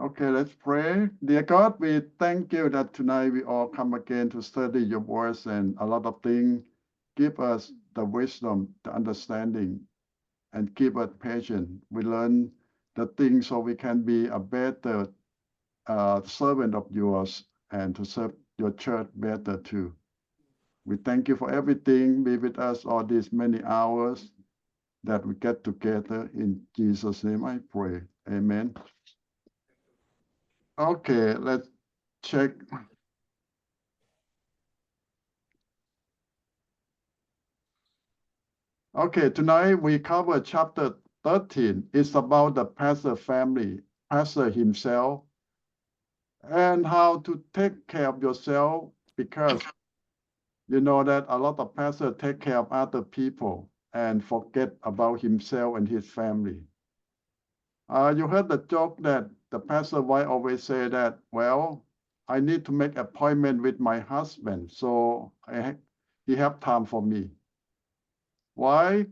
Okay, let's pray. Dear God, we thank you that tonight we all come again to study your words and a lot of things. Give us the wisdom, the understanding, and keep us patient. We learn the things so we can be a better servant of yours and to serve your church better too. We thank you for everything. Be with us all these many hours that we get together. In Jesus' name I pray. Amen. Okay, let's check. Okay, tonight we cover chapter 13. It's about the pastor family, pastor himself, and how to take care of yourself, because you know that a lot of pastors take care of other people and forget about himself and his family. You heard the joke that the pastor wife always say that, well, I need to make appointment with my husband, so he have time for me. Why?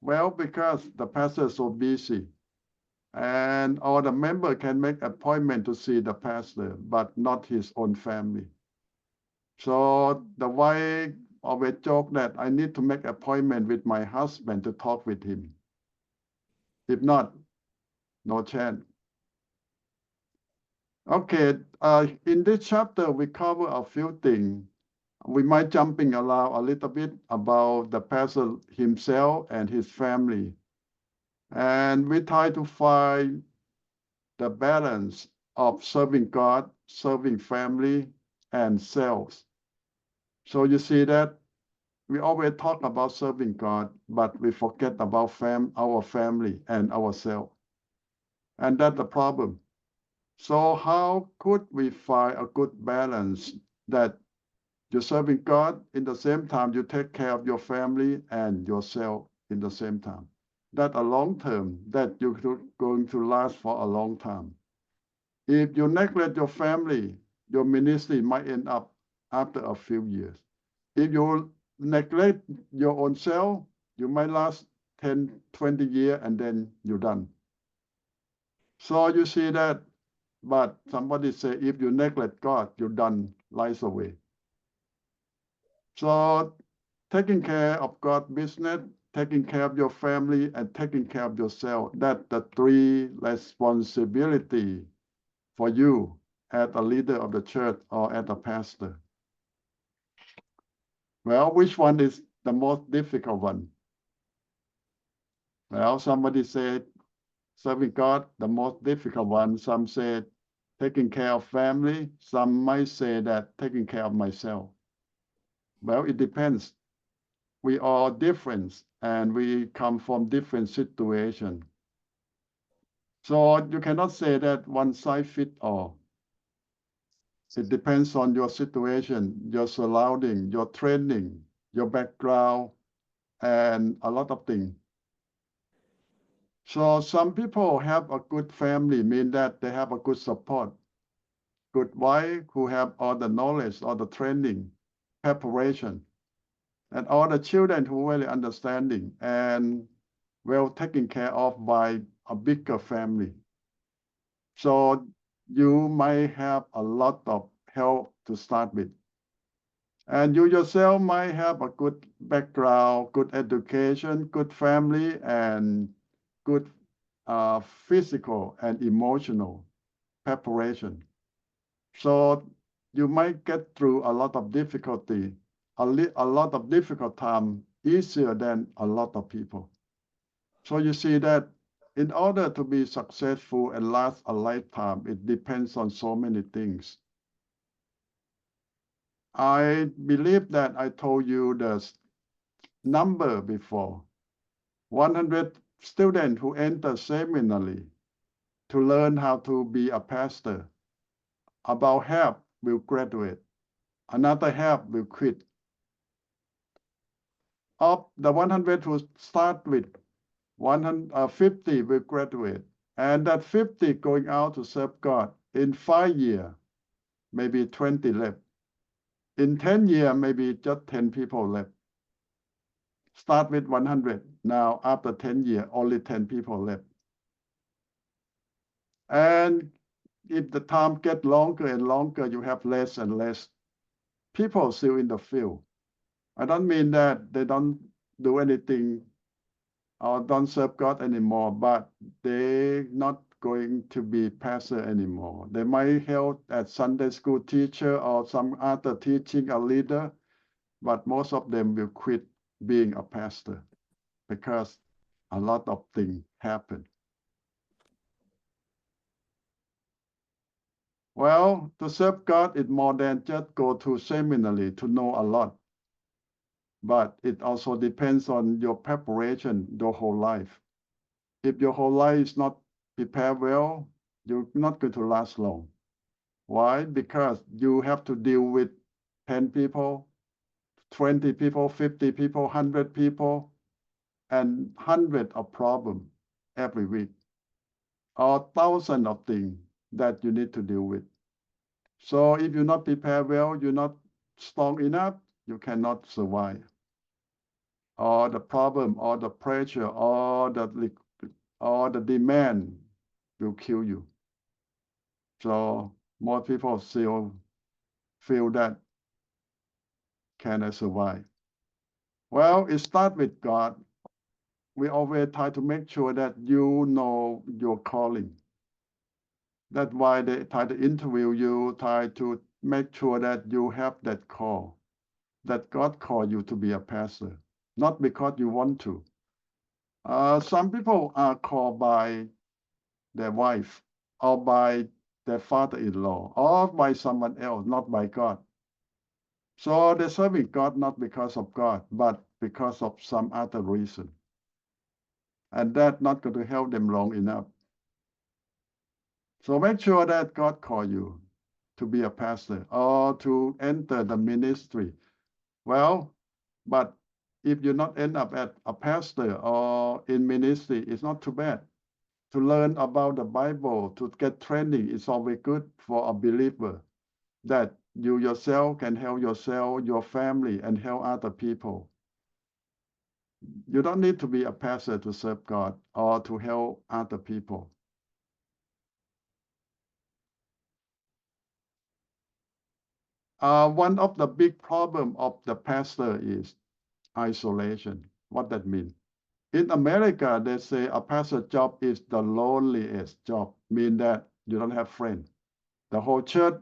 Well, because the pastor is so busy, and all the member can make appointment to see the pastor, but not his own family. So the wife always joke that I need to make appointment with my husband to talk with him. If not, no chance. Okay, in this chapter, we cover a few things. We might jumping around a little bit about the pastor himself and his family. And we try to find the balance of serving God, serving family, and selves. So you see that we always talk about serving God, but we forget about our family and ourselves. And that's the problem. So how could we find a good balance that you're serving God, in the same time you take care of your family and yourself in the same time? That a long term, that you're going to last for a long time. If you neglect your family, your ministry might end up after a few years. If you neglect your own self, you might last 10, 20 years and then you're done. So you see that, but somebody say, if you neglect God, you're done, lies away. So taking care of God's business, taking care of your family, and taking care of yourself, that's the three responsibility for you as a leader of the church or as a pastor. Well, which one is the most difficult one? Well, somebody said serving God, the most difficult one. Some said taking care of family. Some might say that taking care of myself. Well, it depends. We are different and we come from different situations. So you cannot say that one size fits all. It depends on your situation, your surrounding, your training, your background, and a lot of things. So some people have a good family, mean that they have a good support, good wife who have all the knowledge, all the training, preparation, and all the children who really understanding and well taken care of by a bigger family. So you might have a lot of help to start with. And you yourself might have a good background, good education, good family, and good physical and emotional preparation. So you might get through a lot of difficulty, a lot of difficult time easier than a lot of people. So you see that in order to be successful and last a lifetime, it depends on so many things. I believe that I told you the number before. 100 students who enter seminary to learn how to be a pastor. About half will graduate. Another half will quit. Of the 100 who start with, 150 will graduate. And that 50 going out to serve God. In 5 years, maybe 20 left. In 10 years, maybe just 10 people left. Start with 100. Now, after 10 years, only 10 people left. And if the time get longer and longer, you have less and less people still in the field. I don't mean that they don't do anything or don't serve God anymore, but they're not going to be pastor anymore. They might help as Sunday school teacher or some other teaching a leader, but most of them will quit being a pastor because a lot of things happen. Well, to serve God is more than just go to seminary to know a lot, but it also depends on your preparation your whole life. If your whole life is not prepared well, you're not going to last long. Why? Because you have to deal with 10 people, 20 people, 50 people, 100 people, and hundreds of problems every week, or thousands of things that you need to deal with. So if you're not prepared well, you're not strong enough, you cannot survive. Or the problem, or the pressure, or the demand will kill you. So more people still feel that, can I survive? Well, it starts with God. We always try to make sure that you know your calling. That's why they try to interview you, try to make sure that you have that call, that God called you to be a pastor, not because you want to. Some people are called by their wife or by their father-in-law or by someone else, not by God. So they're serving God not because of God, but because of some other reason. And that's not going to help them long enough. So make sure that God called you to be a pastor or to enter the ministry. Well, but if you not end up as a pastor or in ministry, it's not too bad. To learn about the Bible, to get training is always good for a believer, that you yourself can help yourself, your family, and help other people. You don't need to be a pastor to serve God or to help other people. One of the big problems of the pastor is isolation. What that means? In America, they say a pastor job is the loneliest job, mean that you don't have friends. The whole church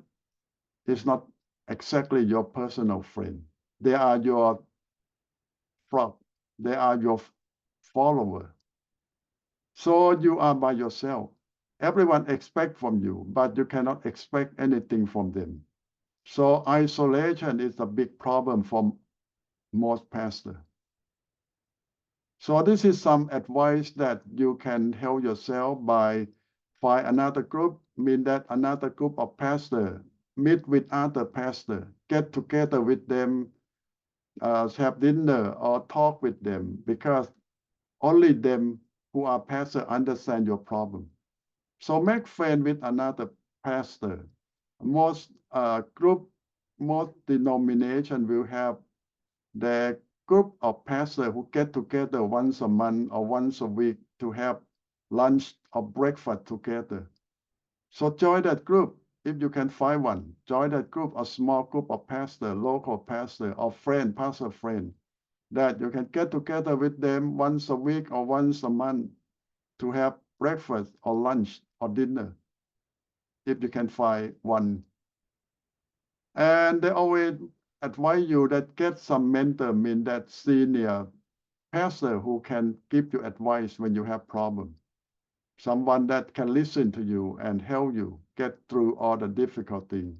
is not exactly your personal friend. They are your flock. They are your follower. So you are by yourself. Everyone expects from you, but you cannot expect anything from them. So isolation is a big problem for most pastors. So this is some advice that you can help yourself by find another group, mean that another group of pastors, meet with other pastors, get together with them, have dinner or talk with them, because only them who are pastors understand your problem. So make friends with another pastor. Most most denomination will have their group of pastors who get together once a month or once a week to have lunch or breakfast together. So join that group if you can find one. Join that group, a small group of pastors, local pastor or friend, pastor friend, that you can get together with them once a week or once a month to have breakfast or lunch or dinner, if you can find one. And they always advise you that get some mentor, mean that senior pastor who can give you advice when you have problems. Someone that can listen to you and help you get through all the difficult things.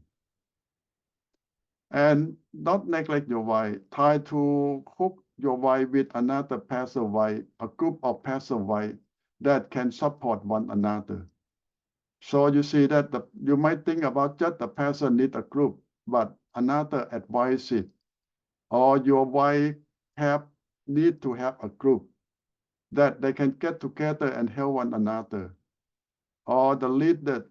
And not neglect your wife. Try to hook your wife with another pastor wife, a group of pastor wife that can support one another. So you see that you might think about just the pastor need a group, but another advice it, or your wife need to have a group that they can get together and help one another, or the leader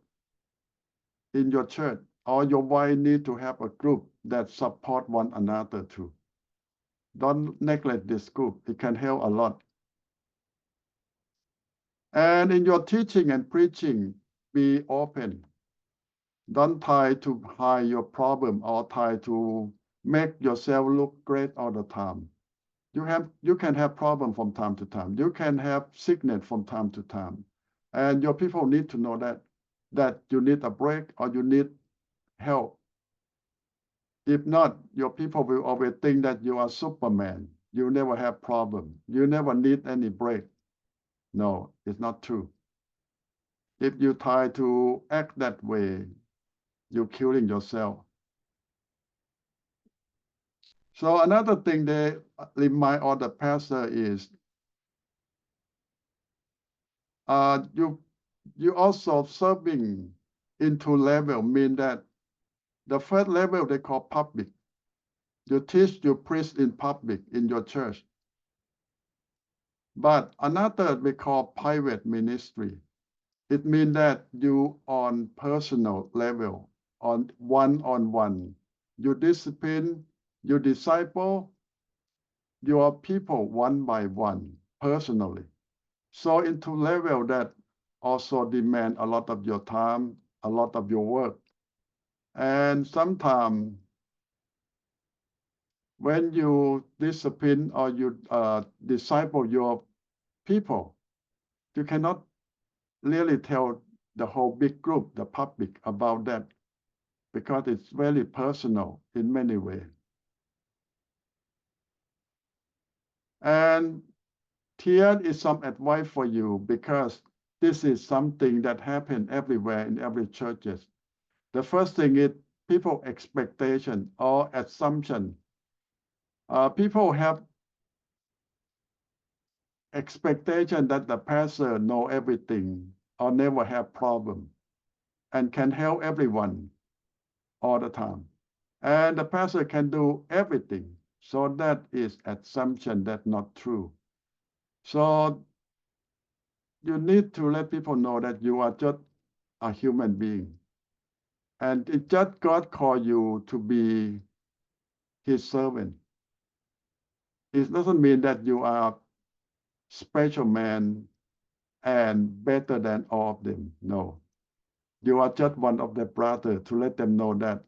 in your church or your wife need to have a group that support one another too. Don't neglect this group. It can help a lot. And in your teaching and preaching, be open. Don't try to hide your problem or try to make yourself look great all the time. You can have problem from time to time. You can have sickness from time to time. And your people need to know that you need a break or you need help. If not, your people will always think that you are Superman. You never have problem. You never need any break. No, it's not true. If you try to act that way, you're killing yourself. So another thing they remind all the pastor is you also serving into level mean that the first level they call public. You teach, you preach in public in your church. But another we call private ministry. It means that you on personal level, on one. You discipline, you disciple your people one by one, personally. So into level that also demand a lot of your time, a lot of your work. And sometimes when you discipline or you disciple your people, you cannot really tell the whole big group, the public, about that because it's very personal in many ways. And here is some advice for you because this is something that happens everywhere in every churches. The first thing is people expectation or assumption. People have expectation that the pastor know everything or never have problem and can help everyone all the time. And the pastor can do everything. So that is assumption that's not true. So you need to let people know that you are just a human being. And it just God called you to be his servant. It doesn't mean that you are special man and better than all of them. No. You are just one of their brother to let them know that.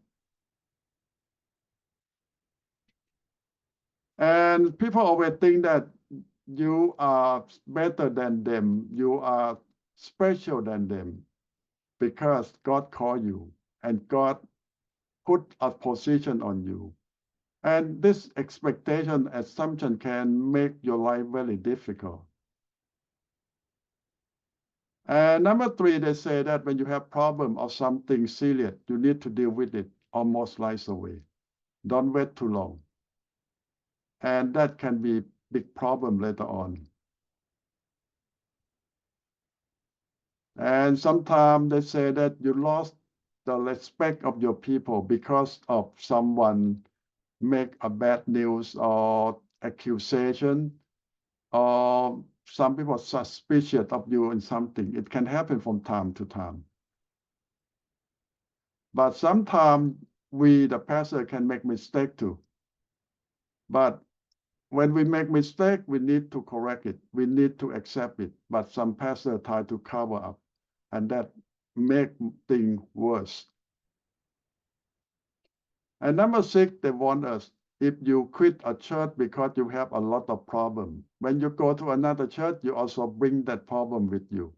And people always think that you are better than them. You are special than them because God called you and God put a position on you. And this expectation assumption can make your life very difficult. And number three, they say that when you have problem or something serious, you need to deal with it almost right away. Don't wait too long. And that can be big problem later on. And sometimes they say that you lost the respect of your people because of someone make a bad news or accusation, or some people suspicious of you in something. It can happen from time to time. But sometimes we, the pastor, can make mistake too. But when we make mistake, we need to correct it. We need to accept it. But some pastors try to cover up, and that make things worse. And number six, they want us, if you quit a church because you have a lot of problem, when you go to another church, you also bring that problem with you.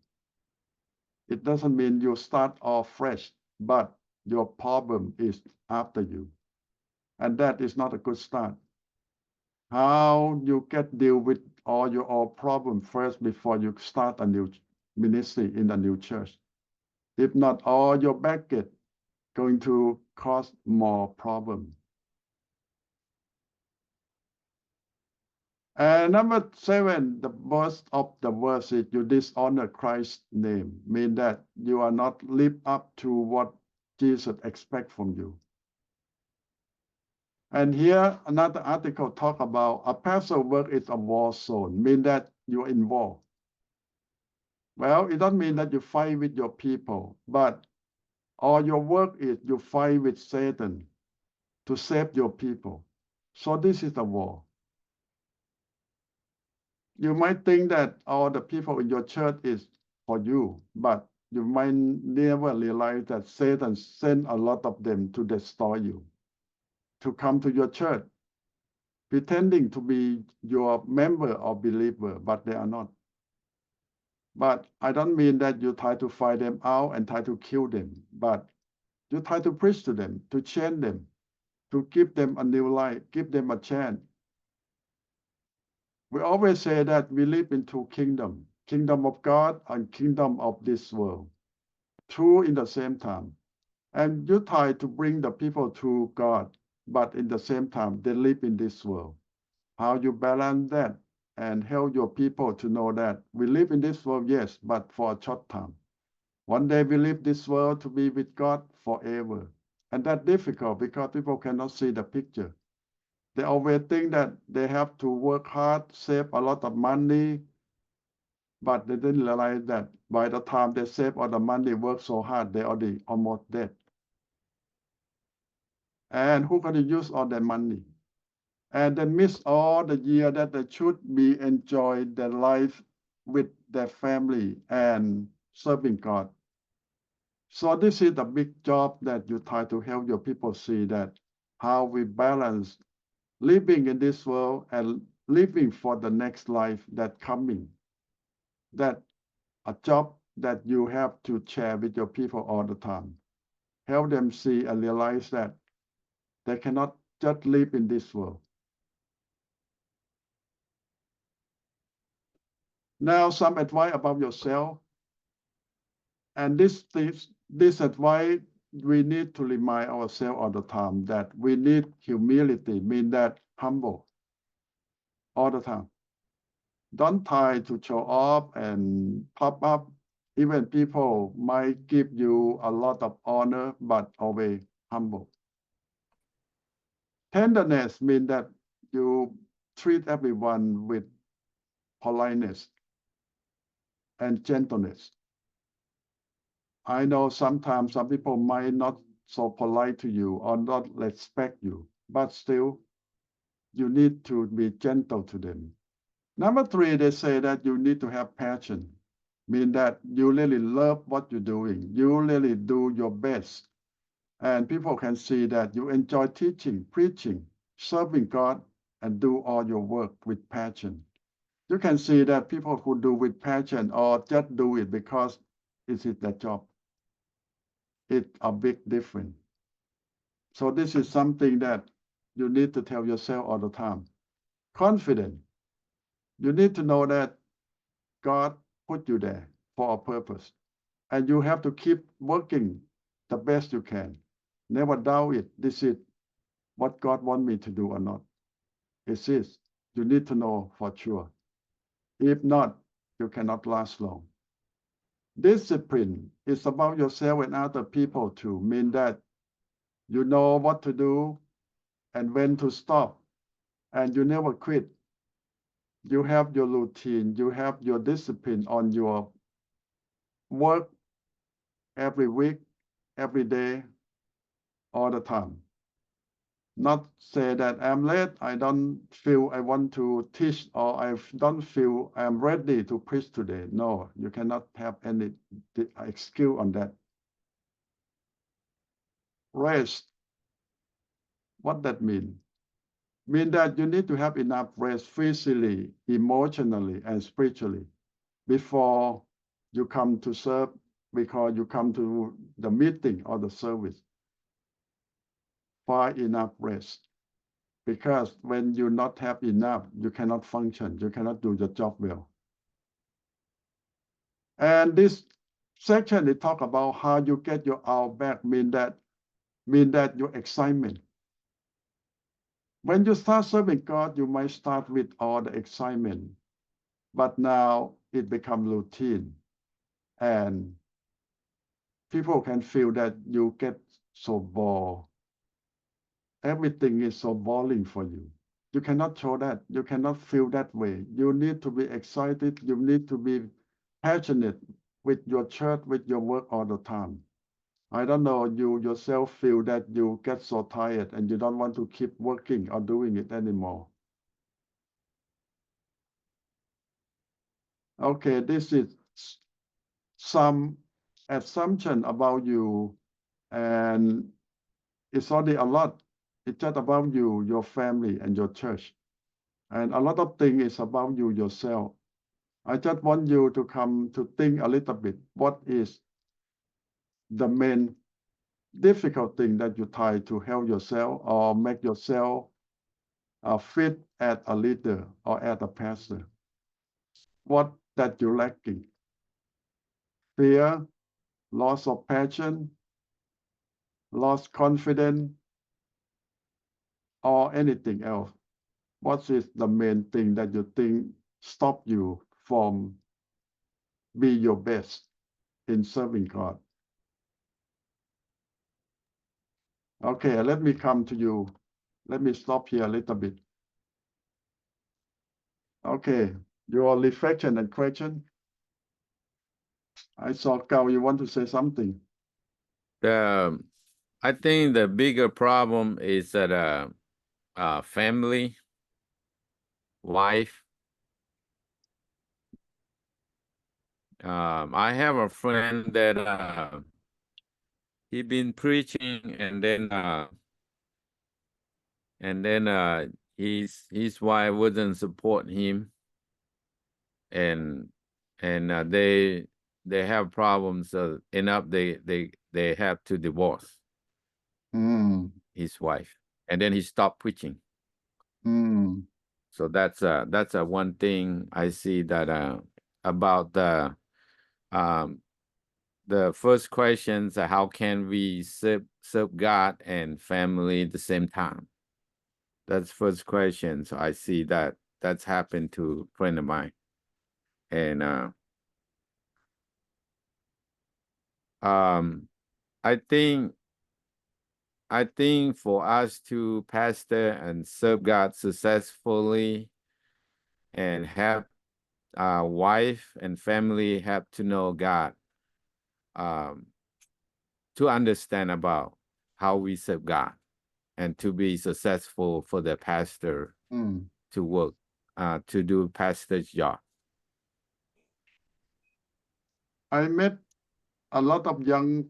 It doesn't mean you start off fresh, but your problem is after you. And that is not a good start. How you deal with all your problem first before you start a new ministry in a new church. If not, all your baggage going to cause more problem. And number seven, the worst of the worst is you dishonor Christ's name, mean that you are not live up to what Jesus expects from you. And here another article talk about a pastor work is a war zone, mean that you're involved. Well, it doesn't mean that you fight with your people, but all your work is you fight with Satan to save your people. So this is a war. You might think that all the people in your church is for you, but you might never realize that Satan sent a lot of them to destroy you, to come to your church, pretending to be your member or believer, but they are not. But I don't mean that you try to find them out and try to kill them, but you try to preach to them, to change them, to give them a new life, give them a chance. We always say that we live in two kingdoms, kingdom of God and kingdom of this world, two in the same time. And you try to bring the people to God, but in the same time, they live in this world. How you balance that and help your people to know that we live in this world, yes, but for a short time. One day we leave this world to be with God forever. And that's difficult because people cannot see the picture. They always think that they have to work hard, save a lot of money, but they didn't realize that by the time they save all the money, work so hard, they already almost dead. And who going to use all that money? And they miss all the year that they should be enjoy their life with their family and serving God. So this is the big job that you try to help your people see that how we balance living in this world and living for the next life that coming. That a job that you have to share with your people all the time. Help them see and realize that they cannot just live in this world. Now, some advice about yourself. And this advice, we need to remind ourselves all the time that we need humility, mean that humble all the time. Don't try to show off and pop up. Even people might give you a lot of honor, but always humble. Tenderness means that you treat everyone with politeness and gentleness. I know sometimes some people might not so polite to you or not respect you, but still you need to be gentle to them. Number 3, they say that you need to have passion, mean that you really love what you're doing. You really do your best. And people can see that you enjoy teaching, preaching, serving God, and do all your work with passion. You can see that people who do with passion or just do it because it is their job. It's a big difference. So this is something that you need to tell yourself all the time. Confident. You need to know that God put you there for a purpose. And you have to keep working the best you can. Never doubt it. This is what God wants me to do or not. It is. You need to know for sure. If not, you cannot last long. Discipline is about yourself and other people too, mean that you know what to do and when to stop, and you never quit. You have your routine, you have your discipline on your work every week, every day, all the time. Not say that I'm late, I don't feel I want to teach, or I don't feel I'm ready to preach today. No, you cannot have any excuse on that. Rest. What that mean? Mean that you need to have enough rest physically, emotionally, and spiritually before you come to serve, because you come to the meeting or the service. Find enough rest. Because when you not have enough, you cannot function, you cannot do your job well. And this section, they talk about how you get your hour back, mean that your excitement. When you start serving God, you might start with all the excitement, but now it becomes routine, and people can feel that you get so bored. Everything is so boring for you. You cannot show that. You cannot feel that way. You need to be excited. You need to be passionate with your church, with your work all the time. I don't know, you yourself feel that you get so tired and you don't want to keep working or doing it anymore. Okay, this is some assumption about you, and it's already a lot. It's just about you, your family, and your church. And a lot of things is about you yourself. I just want you to come to think a little bit. What is the main difficult thing that you try to help yourself or make yourself fit as a leader or as a pastor? What that you're lacking? Fear, loss of passion, lost confidence, or anything else? What is the main thing that you think stop you from be your best in serving God? Okay, let me come to you. Let me stop here a little bit. Okay, your reflection and question. I saw Gao, you want to say something? I think the bigger problem is that family, wife. I have a friend that he been preaching, and then his wife wouldn't support him, and they have problems. End up they have to divorce his wife, and then he stopped preaching. So that's one thing I see that about the first questions. How can we serve God and family at the same time? That's first question. So I see that's happened to a friend of mine, and I think for us to pastor and serve God successfully and have wife and family have to know God, to understand about how we serve God, and to be successful for the pastor to work, to do pastor's job. I met a lot of young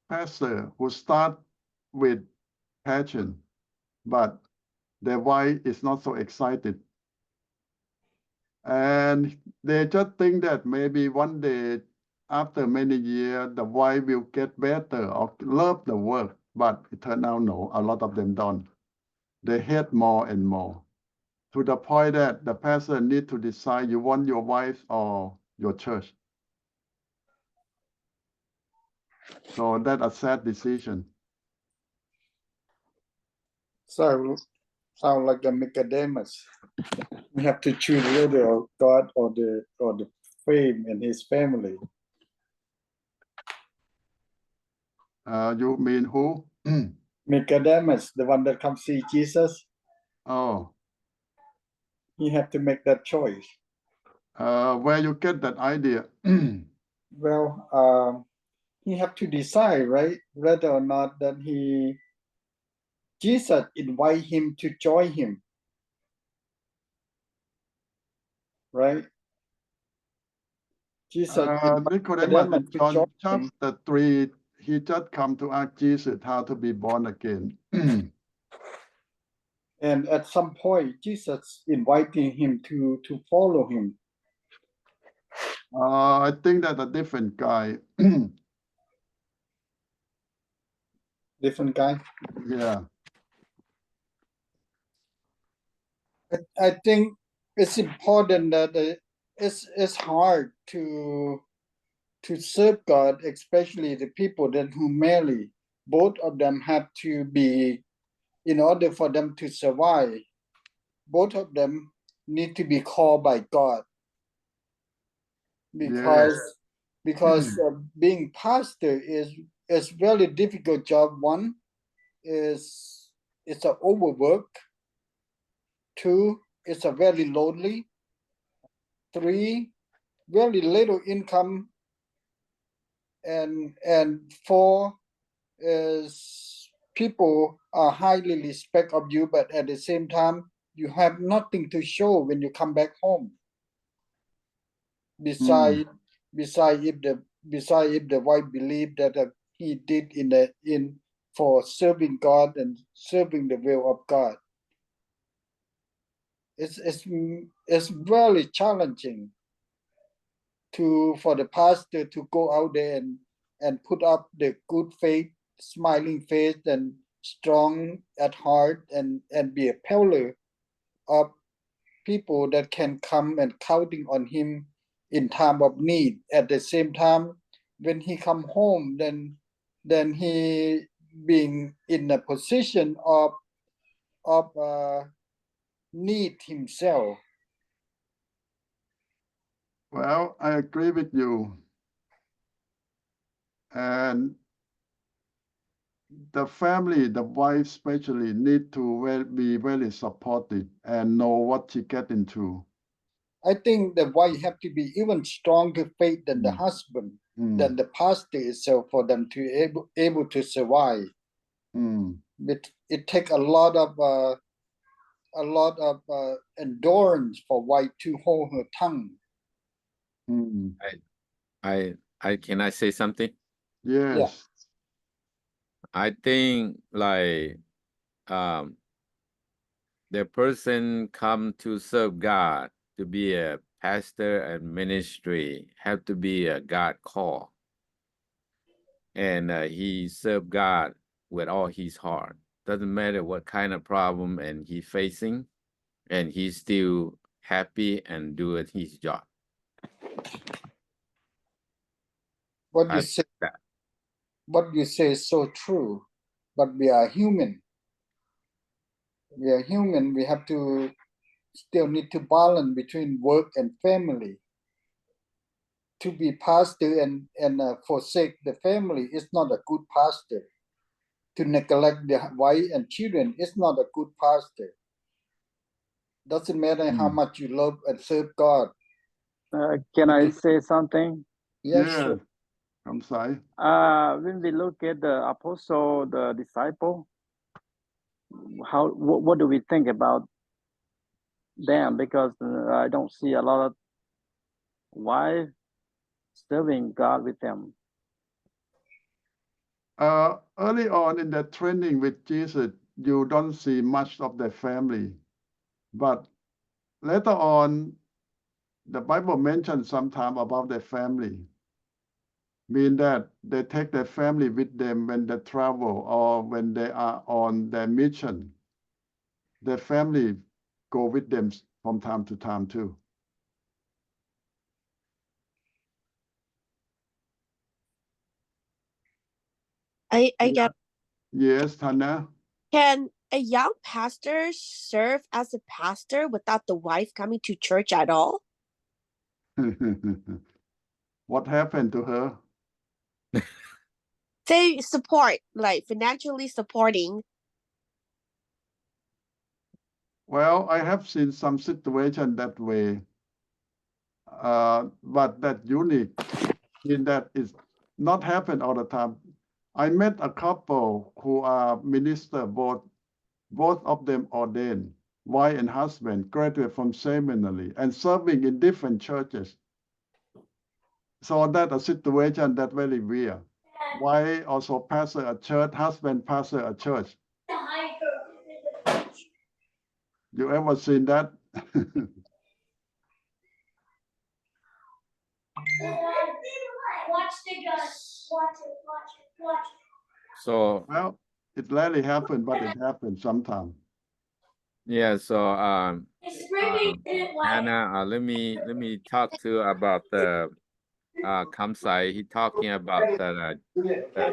pastors who start with passion, but their wife is not so excited. And they just think that maybe one day, after many years, the wife will get better or love the work. But it turned out no, a lot of them don't. They hate more and more, to the point that the pastor need to decide, you want your wife or your church. So that's a sad decision. Sound like the Nicodemus. We have to choose either God or the fame and his family. You mean who? Nicodemus, the one that comes see Jesus. Oh. He had to make that choice. Where you get that idea? Well, he have to decide, right, whether or not that Jesus invite him to join him, right? Jesus Nicodemus in John chapter 3, he just come to ask Jesus how to be born again. And at some point, Jesus inviting him to follow him. I think that a different guy. Different guy? Yeah. I think it's important that it's hard to serve God, especially the people that who marry. Both of them have to be, in order for them to survive, both of them need to be called by God. Because being pastor is very difficult job. One is it's an overwork. Two, it's a very lonely. Three, very little income. And four is people are highly respect of you, but at the same time you have nothing to show when you come back home. Besides if besides if the wife believed that he did in for serving God and serving the will of God. It's very challenging for the pastor to go out there and put up the good faith, smiling face, and strong at heart, and be a pillar of people that can come and counting on him in time of need. At the same time, when he come home, then he being in a position of need himself. Well, I agree with you. And the family, the wife especially, need to be very supportive and know what she get into. I think the wife have to be even stronger faith than the husband, than the pastor itself, for them to able to survive. It take a lot of endurance for wife to hold her tongue. Can I say something? Yes. Yeah. I think like the person come to serve God, to be a pastor and ministry, have to be a God call. And he serve God with all his heart. Doesn't matter what kind of problem and he facing, and he's still happy and doing his job. What you say is so true, but we are human. We are human. We have to still need to balance between work and family. To be pastor and forsake the family is not a good pastor. To neglect the wife and children is not a good pastor. Doesn't matter how much you love and serve God. Can I say something? Yes, sure. I'm sorry. When we look at the apostle, the disciple, what do we think about them? Because I don't see a lot of wife serving God with them. Early on in the training with Jesus, you don't see much of the family. But later on, the Bible mentions sometime about the family. Mean that they take their family with them when they travel or when they are on their mission. Their family go with them from time to time too. I get. Yes, Tanya. Can a young pastor serve as a pastor without the wife coming to church at all? What happened to her? They support, like financially supporting. Well, I have seen some situation that way, but that unique in that is not happen all the time. I met a couple who are minister, both of them ordained, wife and husband, graduate from seminary and serving in different churches. So that a situation that very weird. Wife also pastor a church, husband pastor a church. You ever seen that? So Well, it rarely happens, but it happens sometimes. yeah, so Anna, let me talk to about the Kamsai. He talking about the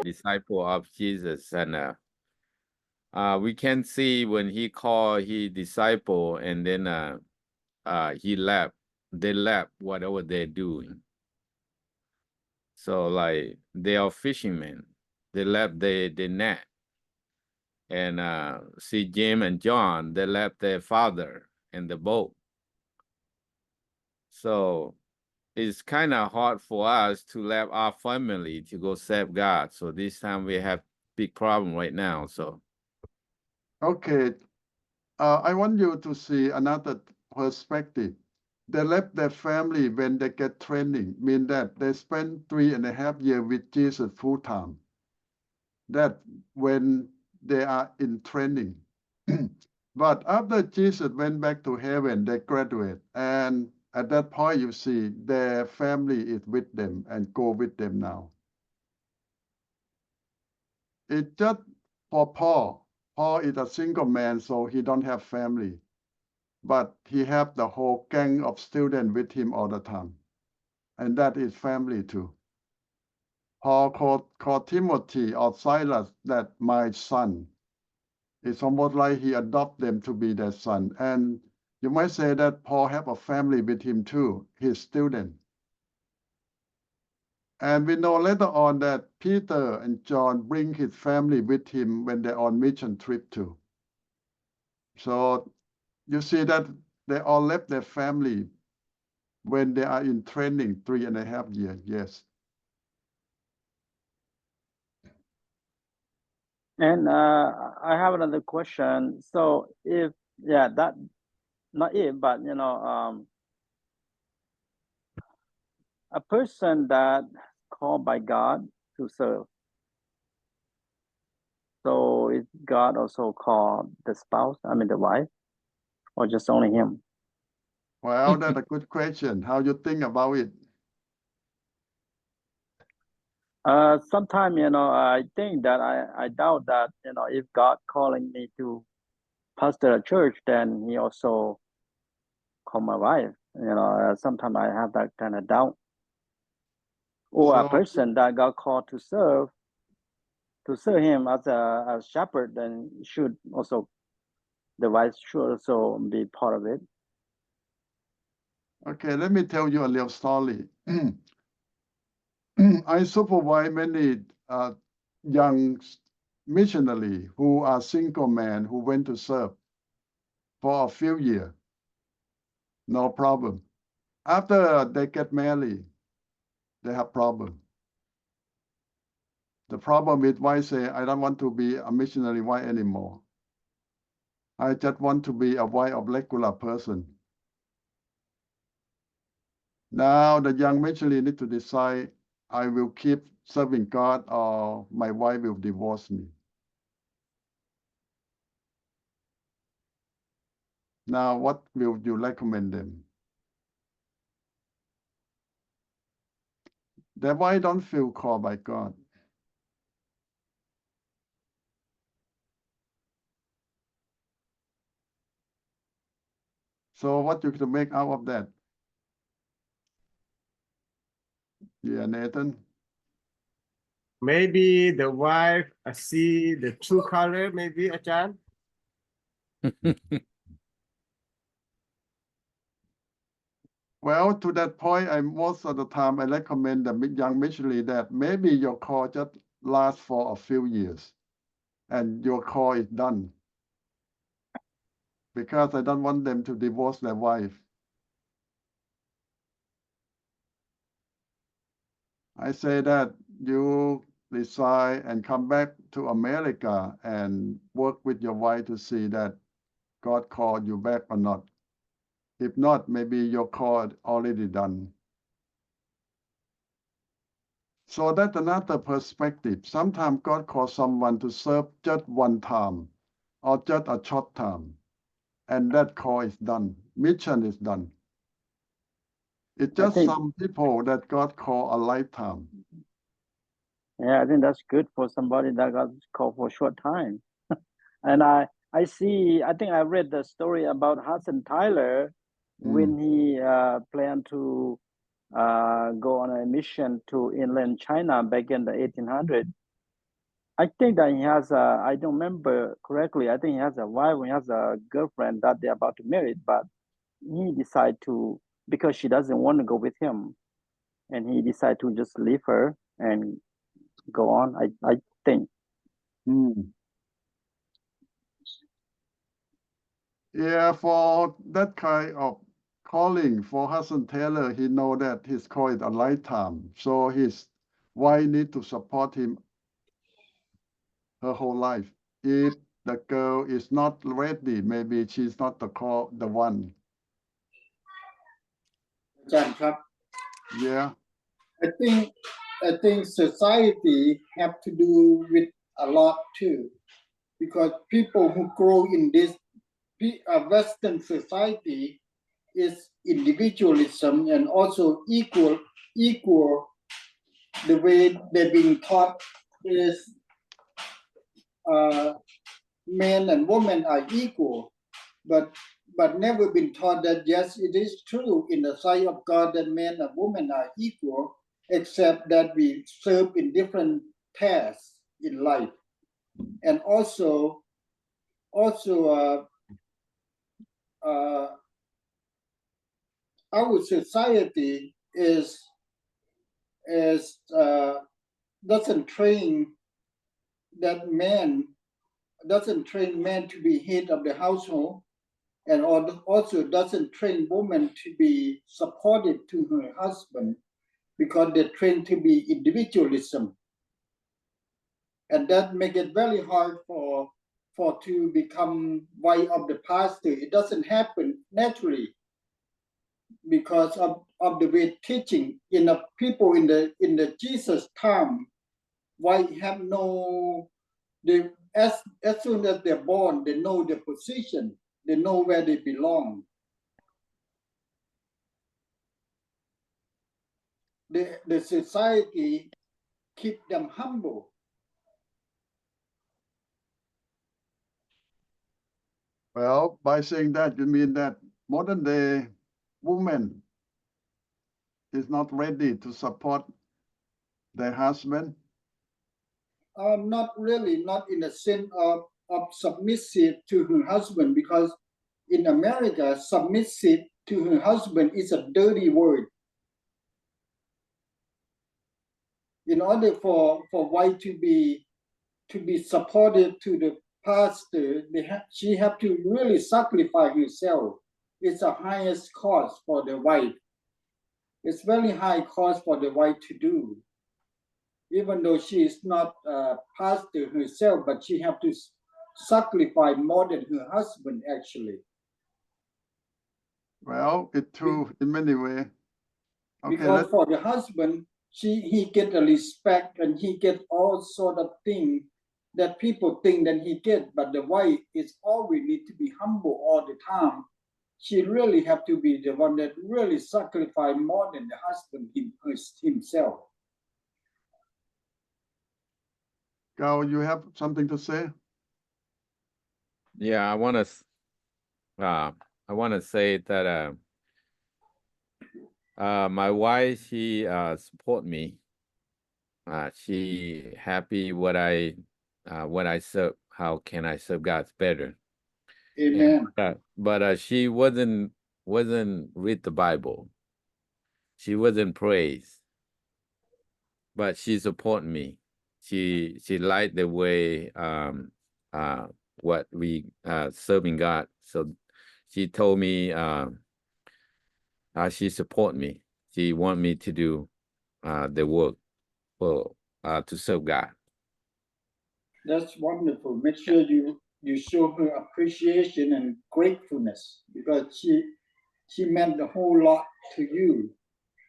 disciple of Jesus, and we can see when he called he disciple, and then he left. They left whatever they're doing. So like they are fishermen. They left the net. And see James and John, they left their father in the boat. So it's kind of hard for us to leave our family to go serve God. So this time we have big problem right now. So Okay, I want you to see another perspective. they left their family when they get training, mean that they spend 3.5 years with Jesus full time. That when they are in training. But after Jesus went back to heaven, they graduate. And at that point, you see their family is with them and go with them now. It's just for Paul. Paul is a single man, so he don't have family. But he have the whole gang of students with him all the time. And that is family too. Paul called Timothy or Silas that my son. It's almost like he adopted them to be their son. And you might say that Paul have a family with him too, his student. And we know later on that Peter and John bring his family with him when they're on mission trip too. So you see that they all left their family when they are in training 3.5 years, yes. And I have another question. So if, yeah, that, not if, but, you know, a person that called by God to serve. So is God also called the spouse, I mean the wife, or just only him? Well, that's a good question. How you think about it? Sometimes, you know, I think that I doubt that, you know, if God calling me to pastor a church, then he also call my wife. You know, sometimes I have that kind of doubt. Or a So- person that got called to serve him as a shepherd, then the wife should also be part of it. Okay, let me tell you a little story. I supervise many young missionaries who are single men who went to serve for a few years. No problem. After they get married, they have problem. The problem is wife say, I don't want to be a missionary wife anymore. I just want to be a wife of regular person. Now the young missionary need to decide, I will keep serving God or my wife will divorce me. Now, what will you recommend them? Their wife don't feel called by God. So what you can make out of that? Yeah, Nathan. Maybe the wife see the true color, maybe, Ajahn. Well, to that point, most of the time I recommend the young missionary that maybe your call just lasts for a few years and your call is done. Because I don't want them to divorce their wife. I say that you decide and come back to America and work with your wife to see that God called you back or not. If not, maybe your call already done. So that's another perspective. Sometimes God calls someone to serve just one time or just a short time, and that call is done. Mission is done. It's just some people that God call a lifetime. Yeah, I think that's good for somebody that got called for a short time. And I think I read the story about Hudson Tyler when he planned to go on a mission to inland China back in the 1800s. I think that he has I don't remember correctly, I think he has a wife, he has a girlfriend that they're about to marry, but he decided to, because she doesn't want to go with him, and he decided to just leave her and go on, I think. Yeah, for that kind of calling for Hudson Taylor, he know that his call is a lifetime. So his wife need to support him her whole life. If the girl is not ready, maybe she's not the one. อาจารย์ครับ Yeah. I think society have to do with a lot too, because people who grow in this Western society is individualism and also equal. The way they're being taught is men and women are equal, but never been taught that yes, it is true in the sight of God that men and women are equal, except that we serve in different tasks in life. And also our society doesn't train men to be head of the household, and also doesn't train women to be supported to her husband, because they're trained to be individualism, and that make it very hard for to become wife of the pastor. It doesn't happen naturally because of the way teaching in the people in the Jesus time. Why have no, they as soon as they're born, they know their position, they know where they belong. The society keep them humble. Well, by saying that, you mean that modern day woman is not ready to support their husband? Not really, not in the sense of submissive to her husband, because in America, submissive to her husband is a dirty word. In order for wife to be supportive to the pastor, she have to really sacrifice herself. It's the highest cost for the wife. It's very high cost for the wife to do. Even though she is not a pastor herself, but she have to sacrifice more than her husband actually. Well, it's true in many ways. Okay, Because for the husband, he get a respect and he get all sort of things that people think that he get, but the wife is always need to be humble all the time. She really have to be the one that really sacrifice more than the husband himself. Gao, you have something to say? Yeah, I want to say that my wife, she support me. She happy what I serve. How can I serve God better? Amen. But she wasn't read the Bible. She wasn't praise. But she support me. She liked the way what we serving God. So she told me she support me. She want me to do the work for to serve God. That's wonderful. Make sure you show her appreciation and gratefulness, because she meant a whole lot to you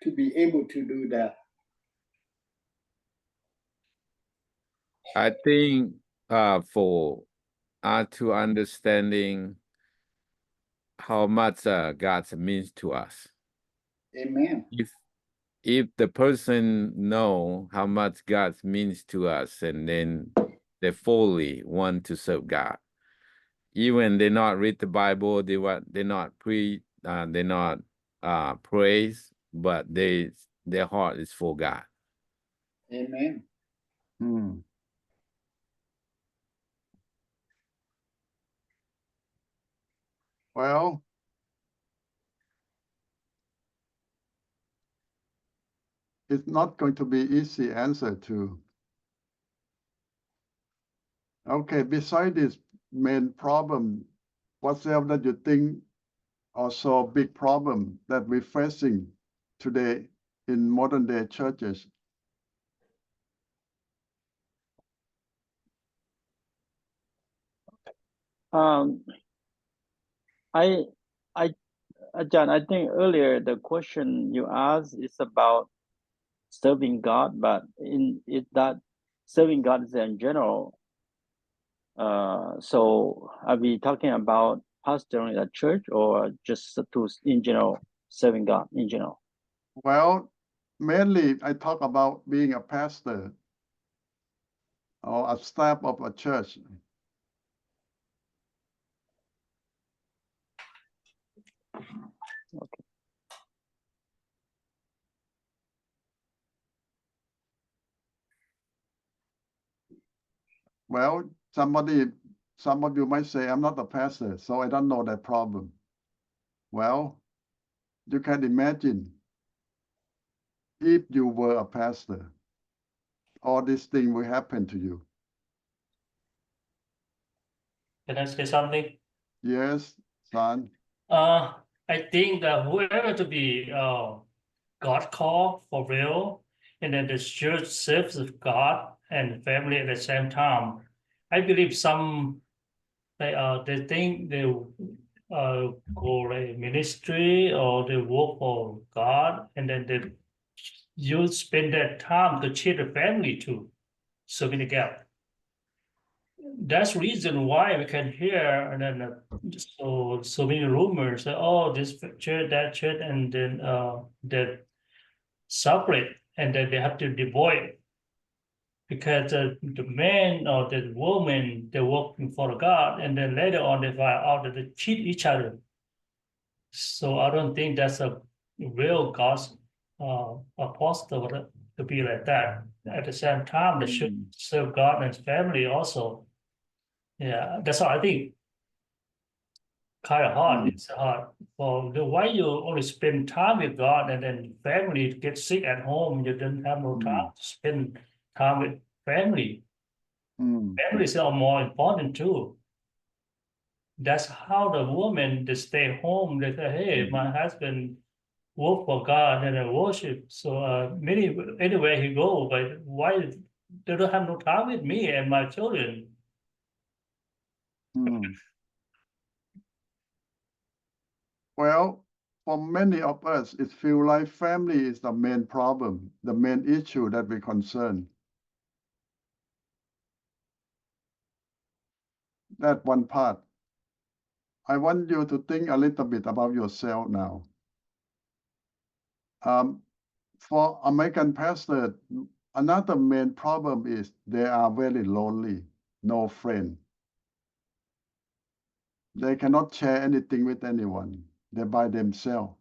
to be able to do that. I think for to understanding how much God means to us. Amen. If the person know how much God means to us, and then they fully want to serve God, even they not read the Bible, they not they not praise, but their heart is for God. Amen. Well, it's not going to be easy answer to. Okay, beside this main problem, what's else that you think also big problem that we're facing today in modern day churches? I Ajahn, I think earlier the question you asked is about serving God, but that serving God is in general. So are we talking about pastoring a church or just in general serving God in general? Well, mainly I talk about being a pastor or a staff of a church. Okay. Well, some of you might say, I'm not a pastor, so I don't know that problem. Well, you can imagine if you were a pastor, all these things will happen to you. Can I say something? Yes, son. I think that whoever to be God called for real, and then the church serves God and family at the same time. I believe some they think they go like ministry or they work for God, and then you spend that time to cheer the family too, serving the gap. That's reason why we can hear and then so many rumors that this church, that church, and then that separate, and then they have to divide because the man or the woman they're working for God, and then later on they find out that they cheat each other. So I don't think that's a real God's apostle to be like that. At the same time, they should serve God and his family also. Yeah, that's what I think. Kind of hard. It's hard. For the why you only spend time with God and then family get sick at home, you don't have no time to spend time with family. Families are more important too. That's how the woman they stay home. They say, "Hey, my husband work for God and I worship. So anywhere he go, but why they don't have no time with me and my children?" Well, for many of us, it feels like family is the main problem, the main issue that we're concerned. That one part. I want you to think a little bit about yourself now. For American pastors, another main problem is they are very lonely, no friend. They cannot share anything with anyone. They're by themselves.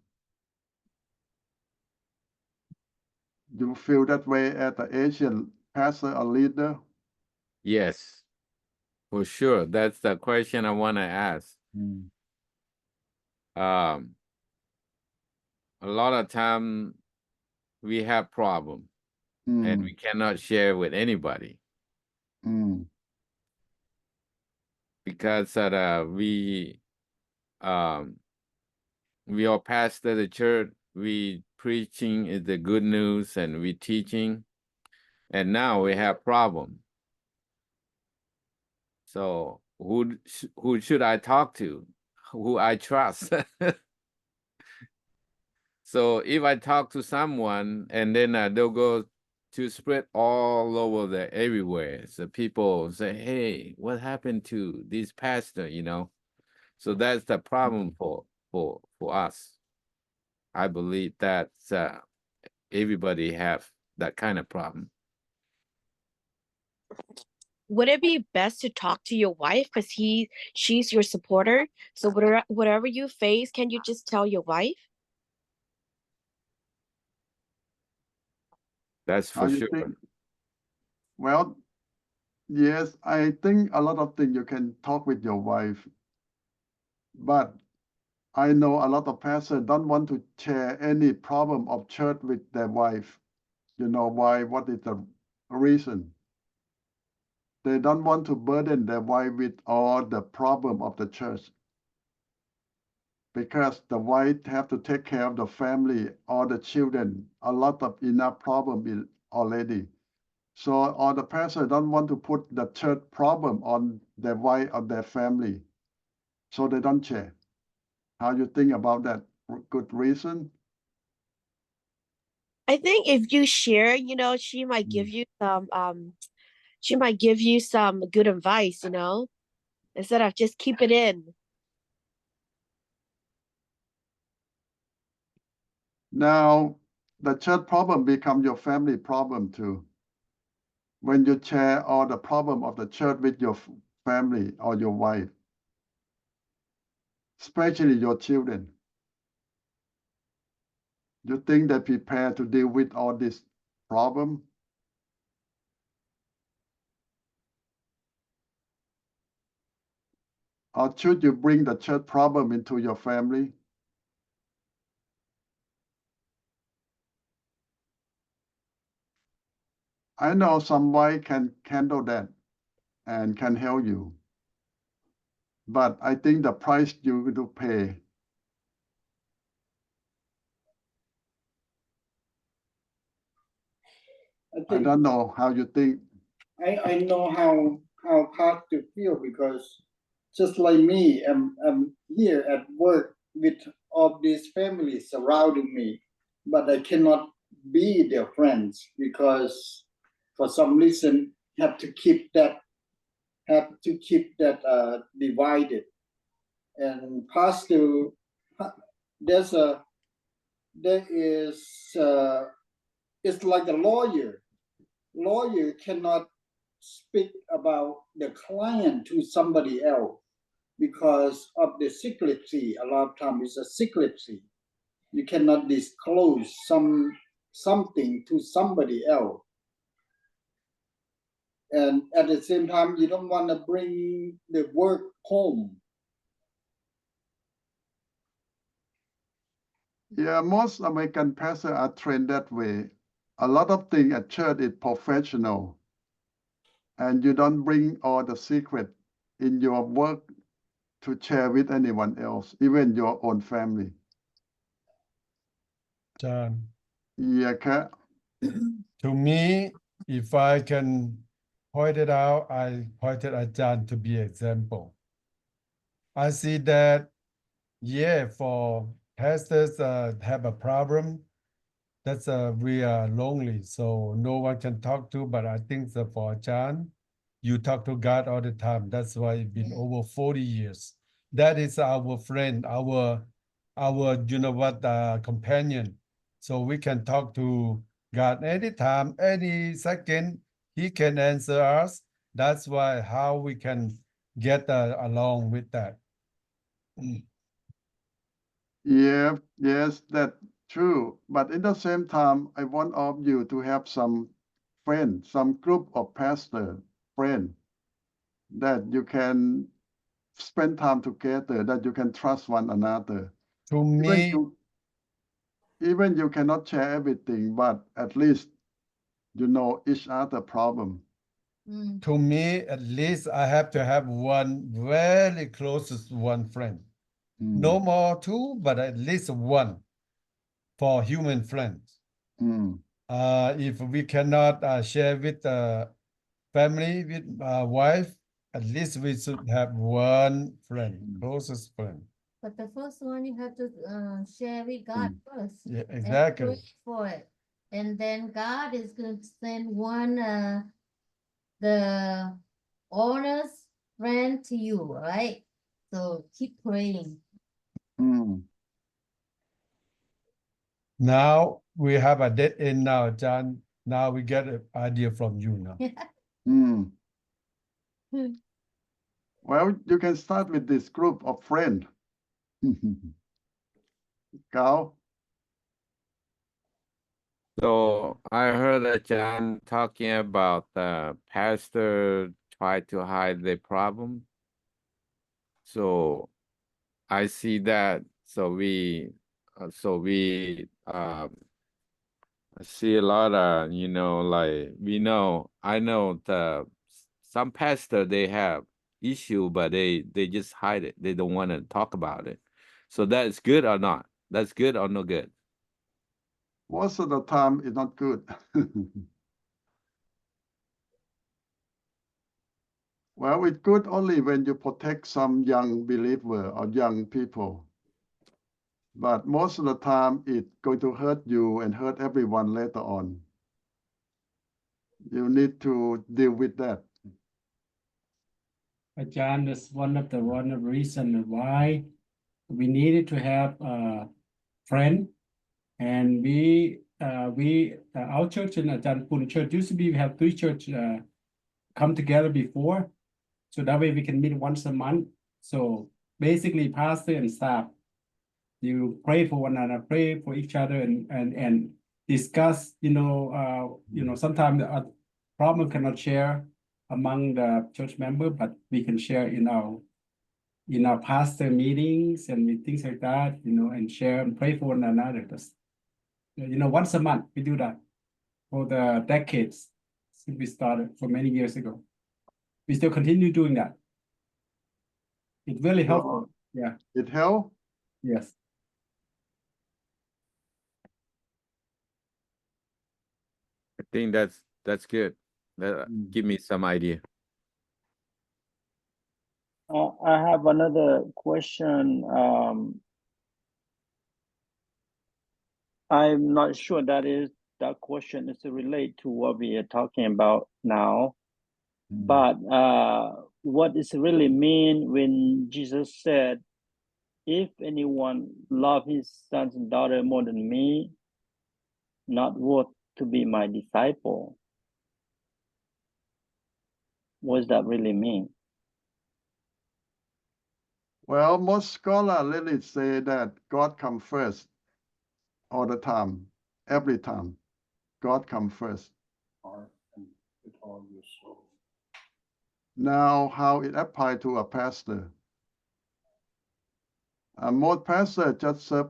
Do you feel that way as an Asian pastor or leader? Yes, for sure. That's the question I want to ask. A lot of time we have problem and we cannot share with anybody because we are pastor the church. We preaching is the good news and we teaching, and now we have problem. So who should I talk to? Who I trust? So if I talk to someone and then they'll go to spread all over everywhere. So people say, "Hey, what happened to this pastor?" So that's the problem for us. I believe that everybody have that kind of problem. Would it be best to talk to your wife because she's your supporter? So whatever you face, can you just tell your wife? That's for sure. Well, yes, I think a lot of things you can talk with your wife, but I know a lot of pastors don't want to share any problem of church with their wife. You know why? What is the reason? They don't want to burden their wife with all the problem of the church, because the wife have to take care of the family, all the children, a lot of enough problem already. So all the pastors don't want to put the church problem on their wife or their family, so they don't share. How you think about that good reason? I think if you share, she might give you some good advice, instead of just keep it in. Now, the church problem become your family problem too. When you share all the problem of the church with your family or your wife, especially your children, you think they're prepared to deal with all this problem? Or should you bring the church problem into your family? I know somebody can handle that and can help you. But I think the price you will pay. I don't know how you think. I know how Pastor feel, because just like me, I'm here at work with all these families surrounding me, but I cannot be their friends because for some reason have to keep that divided. And Pastor, it's like a lawyer. Lawyer cannot speak about the client to somebody else because of the secrecy. A lot of times it's a secrecy. You cannot disclose something to somebody else. And at the same time, you don't want to bring the work home. Yeah, most American pastors are trained that way. A lot of things at church is professional, and you don't bring all the secret in your work to share with anyone else, even your own family. John, Yeah, to me, if I can point it out, I pointed at John to be example. I see that, yeah, for pastors have a problem. That's we are lonely, so no one can talk to. But I think that for John, you talk to God all the time. That's why it's been over 40 years. That is our friend, our companion. So we can talk to God anytime, any second. He can answer us. That's why how we can get along with that. Yeah, yes, that's true. But in the same time, I want all of you to have some friend, some group of pastor friend that you can spend time together, that you can trust one another. To me, Even you cannot share everything, but at least you know each other problem. to me, at least I have to have one very closest one friend. No more two, but at least one for human friends. If we cannot share with family, with wife, at least we should have one friend, closest friend. But the first one you have to share with God first. Yeah, exactly. And pray for it. And then God is going to send one the honest friend to you, right? So keep praying. Now we have a dead end now, John. Now we get an idea from you now. Well, you can start with this group of friends. Gao? So I heard that John talking about the pastor try to hide the problem. So I see that. So we see a lot of, I know some pastor, they have issue, but they just hide it. They don't want to talk about it. So that's good or not? That's good or no good? Most of the time, it's not good. Well, it's good only when you protect some young believer or young people. but most of the time it's going to hurt you and hurt everyone later on. You need to deal with that. Ajahn, that's one of the reason why we needed to have a friend, and our church in Ajahn Pun church used to be, we have 3 church come together before, so that way we can meet once a month. So basically, pastor and staff, you pray for one another, pray for each other, and discuss. Sometimes the problem cannot share among the church member, but we can share in our pastor meetings and things like that, and share and pray for one another. Once a month we do that for the decades since we started for many years ago. We still continue doing that. It really helpful. Yeah. It help? Yes. I think that's good. That give me some idea. I have another question. I'm not sure that question is related to what we are talking about now. But what does it really mean when Jesus said, if anyone love his sons and daughter more than me, not worth to be my disciple? What does that really mean? Well, most scholars really say that God comes first all the time, every time. God comes first. With all your soul. Now, how it applies to a pastor? Most pastors just serve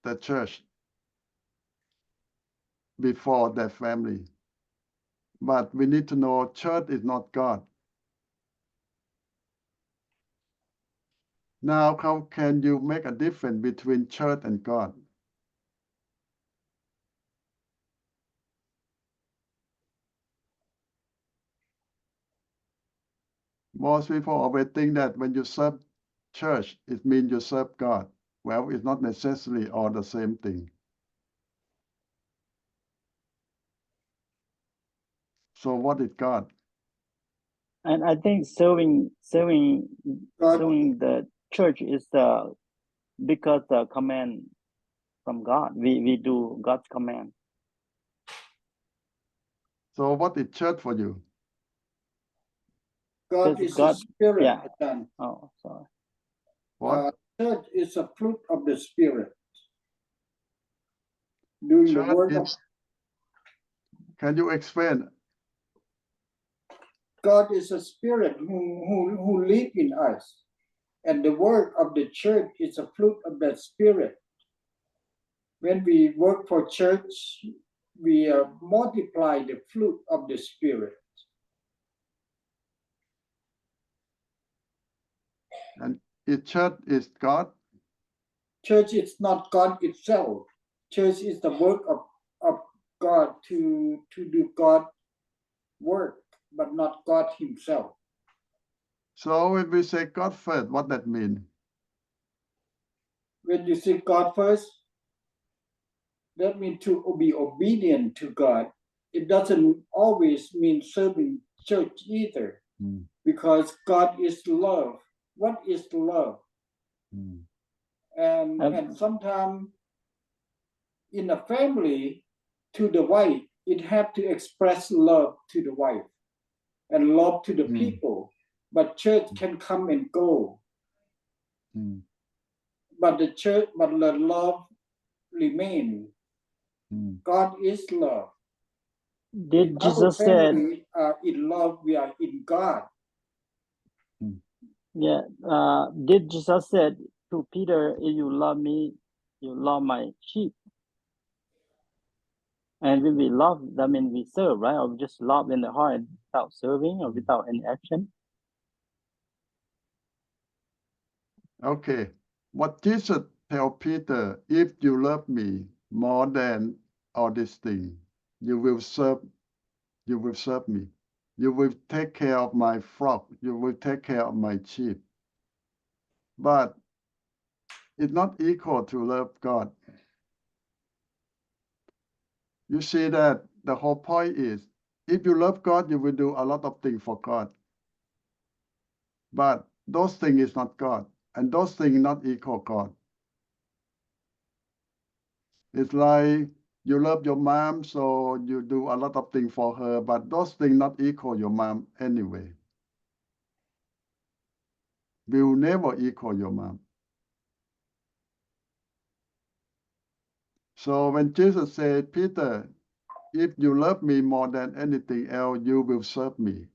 the church before their family. But we need to know church is not God. Now, how can you make a difference between church and God? Most people always think that when you serve church, it means you serve God. Well, it's not necessarily all the same thing. So what is God? And I think serving the church is because the command from God. We do God's command. So what is church for you? God is a spirit. Yeah. Oh, sorry. What? Church is a fruit of the spirit. Doing the work of Can you explain? God is a spirit who lives in us, and the work of the church is a fruit of that spirit. When we work for church, we multiply the fruit of the spirit. And if church is God? Church is not God itself. Church is the work of God to do God's work, but not God himself. So when we say God first, what that mean? When you say God first, that means to be obedient to God. It doesn't always mean serving church either, because God is love. What is love? And sometimes in a family, to the wife, it have to express love to the wife and love to the people. But church can come and go. But the love remain. God is love. Did Jesus said, in love, we are in God. Yeah. Did Jesus said to Peter, if you love me, you love my sheep? And when we love, that means we serve, right? Or we just love in the heart without serving or without any action. Okay. What Jesus tell Peter, if you love me more than all these things, you will serve me. You will take care of my flock. You will take care of my sheep. But is not equal to love God. You see that the whole point is, if you love God, you will do a lot of things for God. But those things is not God, and those things not equal God. It's like you love your mom, so you do a lot of things for her, but those things not equal your mom anyway. Will never equal your mom. So when Jesus said, Peter, if you love me more than anything else, you will serve me.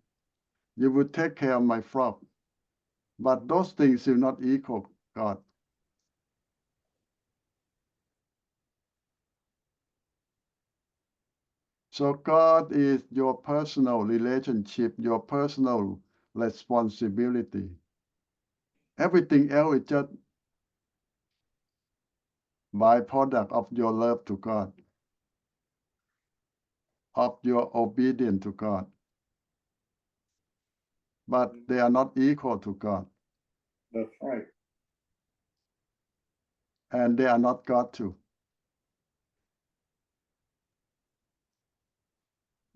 You will take care of my flock. But those things will not equal God. So God is your personal relationship, your personal responsibility. Everything else is just byproduct of your love to God, of your obedience to God. But they are not equal to God. That's right. And they are not God too.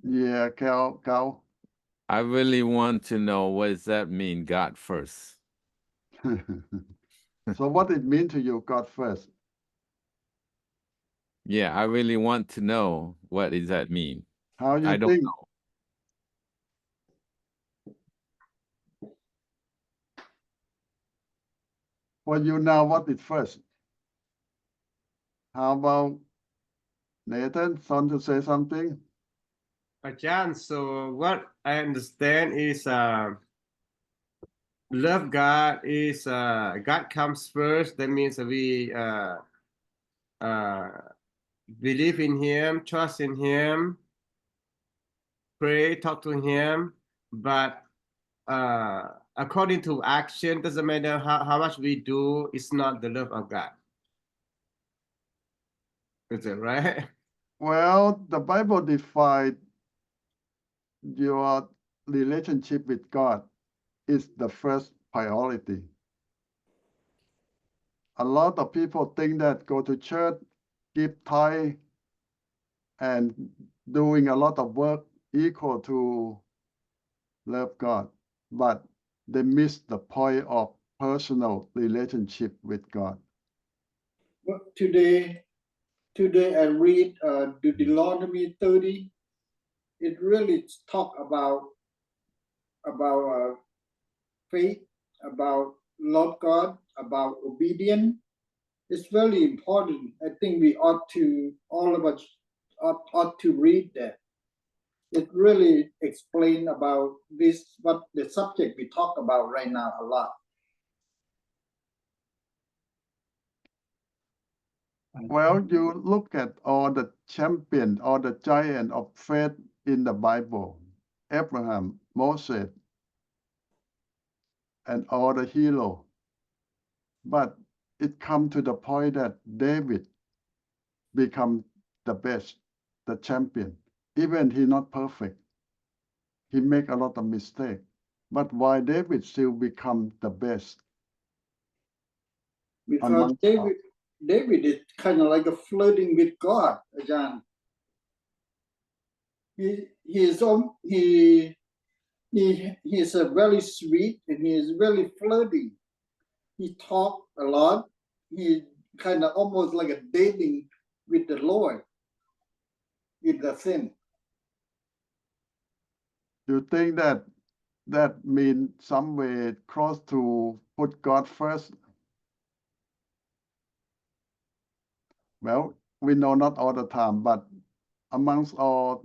Yeah, Cal. I really want to know, what does that mean, God first? So what it mean to you, God first? Yeah, I really want to know, what does that mean? How you I don't think? know. For you now, what is first? How about Nathan? Want to say something? Ajahn, so what I understand is love God is God comes first. That means we believe in Him, trust in Him, pray, talk to Him. But according to action, doesn't matter how much we do, it's not the love of God. Is it right? Well, the Bible defines your relationship with God is the first priority. A lot of people think that go to church, give tithe, and doing a lot of work equal to love God, but they miss the point of personal relationship with God. But today I read Deuteronomy 30. It really talk about faith, about love God, about obedience. It's very important. I think we ought to, all of us ought to read that. It really explains about this, what the subject we talk about right now a lot. Well, you look at all the champion, all the giant of faith in the Bible, Abraham, Moses, and all the hero. But it come to the point that David become the best, the champion. Even he not perfect. He make a lot of mistake. But why David still become the best? Because among David is kind of like a flirting with God, Ajahn. He is a very sweet and he is very flirty. He talk a lot. He kind of almost like a dating with the Lord in the sin. You think that means some way close to put God first? Well, we know not all the time, but amongst all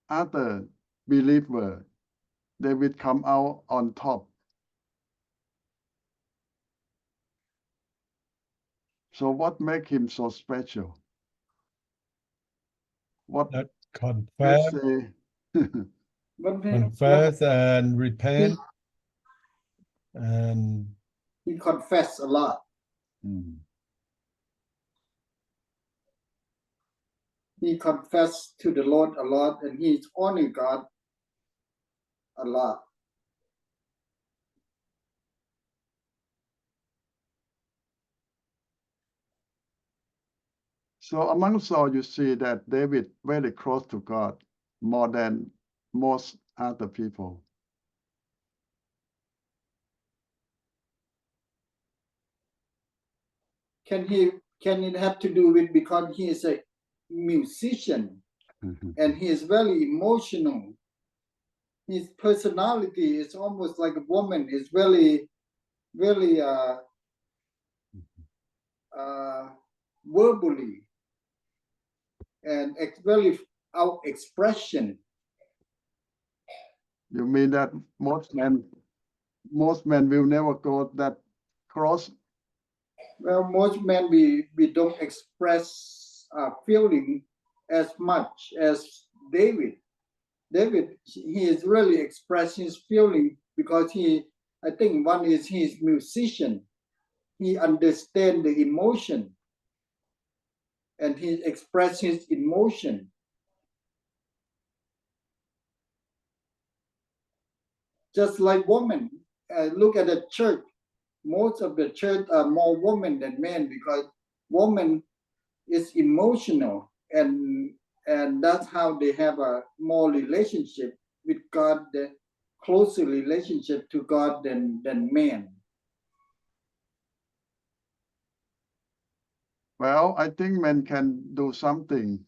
other believers, they will come out on top. So what makes him so special? What That they confess, say? confess and repent, and He confessed a lot. He confessed to the Lord a lot, and he's honoring God a lot. So amongst all, you see that David very close to God more than most other people. Can it have to do with because he is a musician and he is very emotional? His personality is almost like a woman. It's very verbally and very out expression. You mean that most men will never go that close? Well, most men we don't express feeling as much as David. David, he is really expressing his feeling because I think one is he's musician. He understands the emotion and he expresses his emotion. Just like women, look at the church. Most of the church are more women than men because woman is emotional and that's how they have a more relationship with God, the closer relationship to God than men. Well, I think men can do something.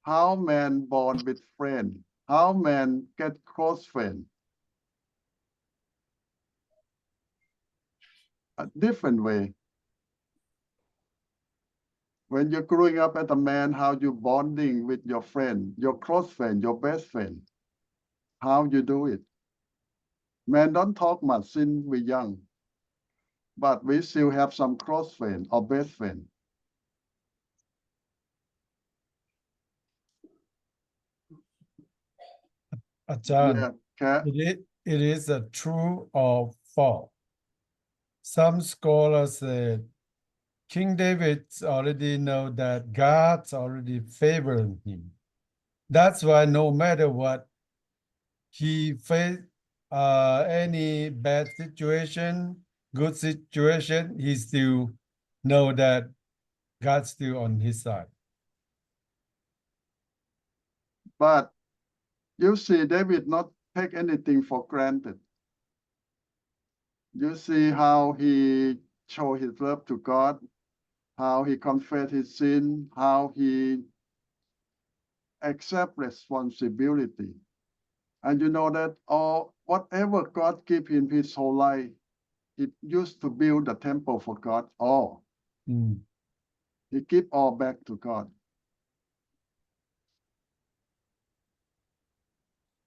How men born with friend? How men get close friend? A different way. When you're growing up as a man, how you bonding with your friend, your close friend, your best friend? How you do it? Men don't talk much since we're young, but we still have some close friend or best friend. Ajahn, Yeah, it is a true or false. Some scholars said King David already know that God's already favoring him. That's why no matter what he faced, any bad situation, good situation, he still know that God's still on his side. but you see, David not take anything for granted. You see how he show his love to God, how he confess his sin, how he accept responsibility. And you know that whatever God give him his whole life, it used to build the temple for God all. He give all back to God.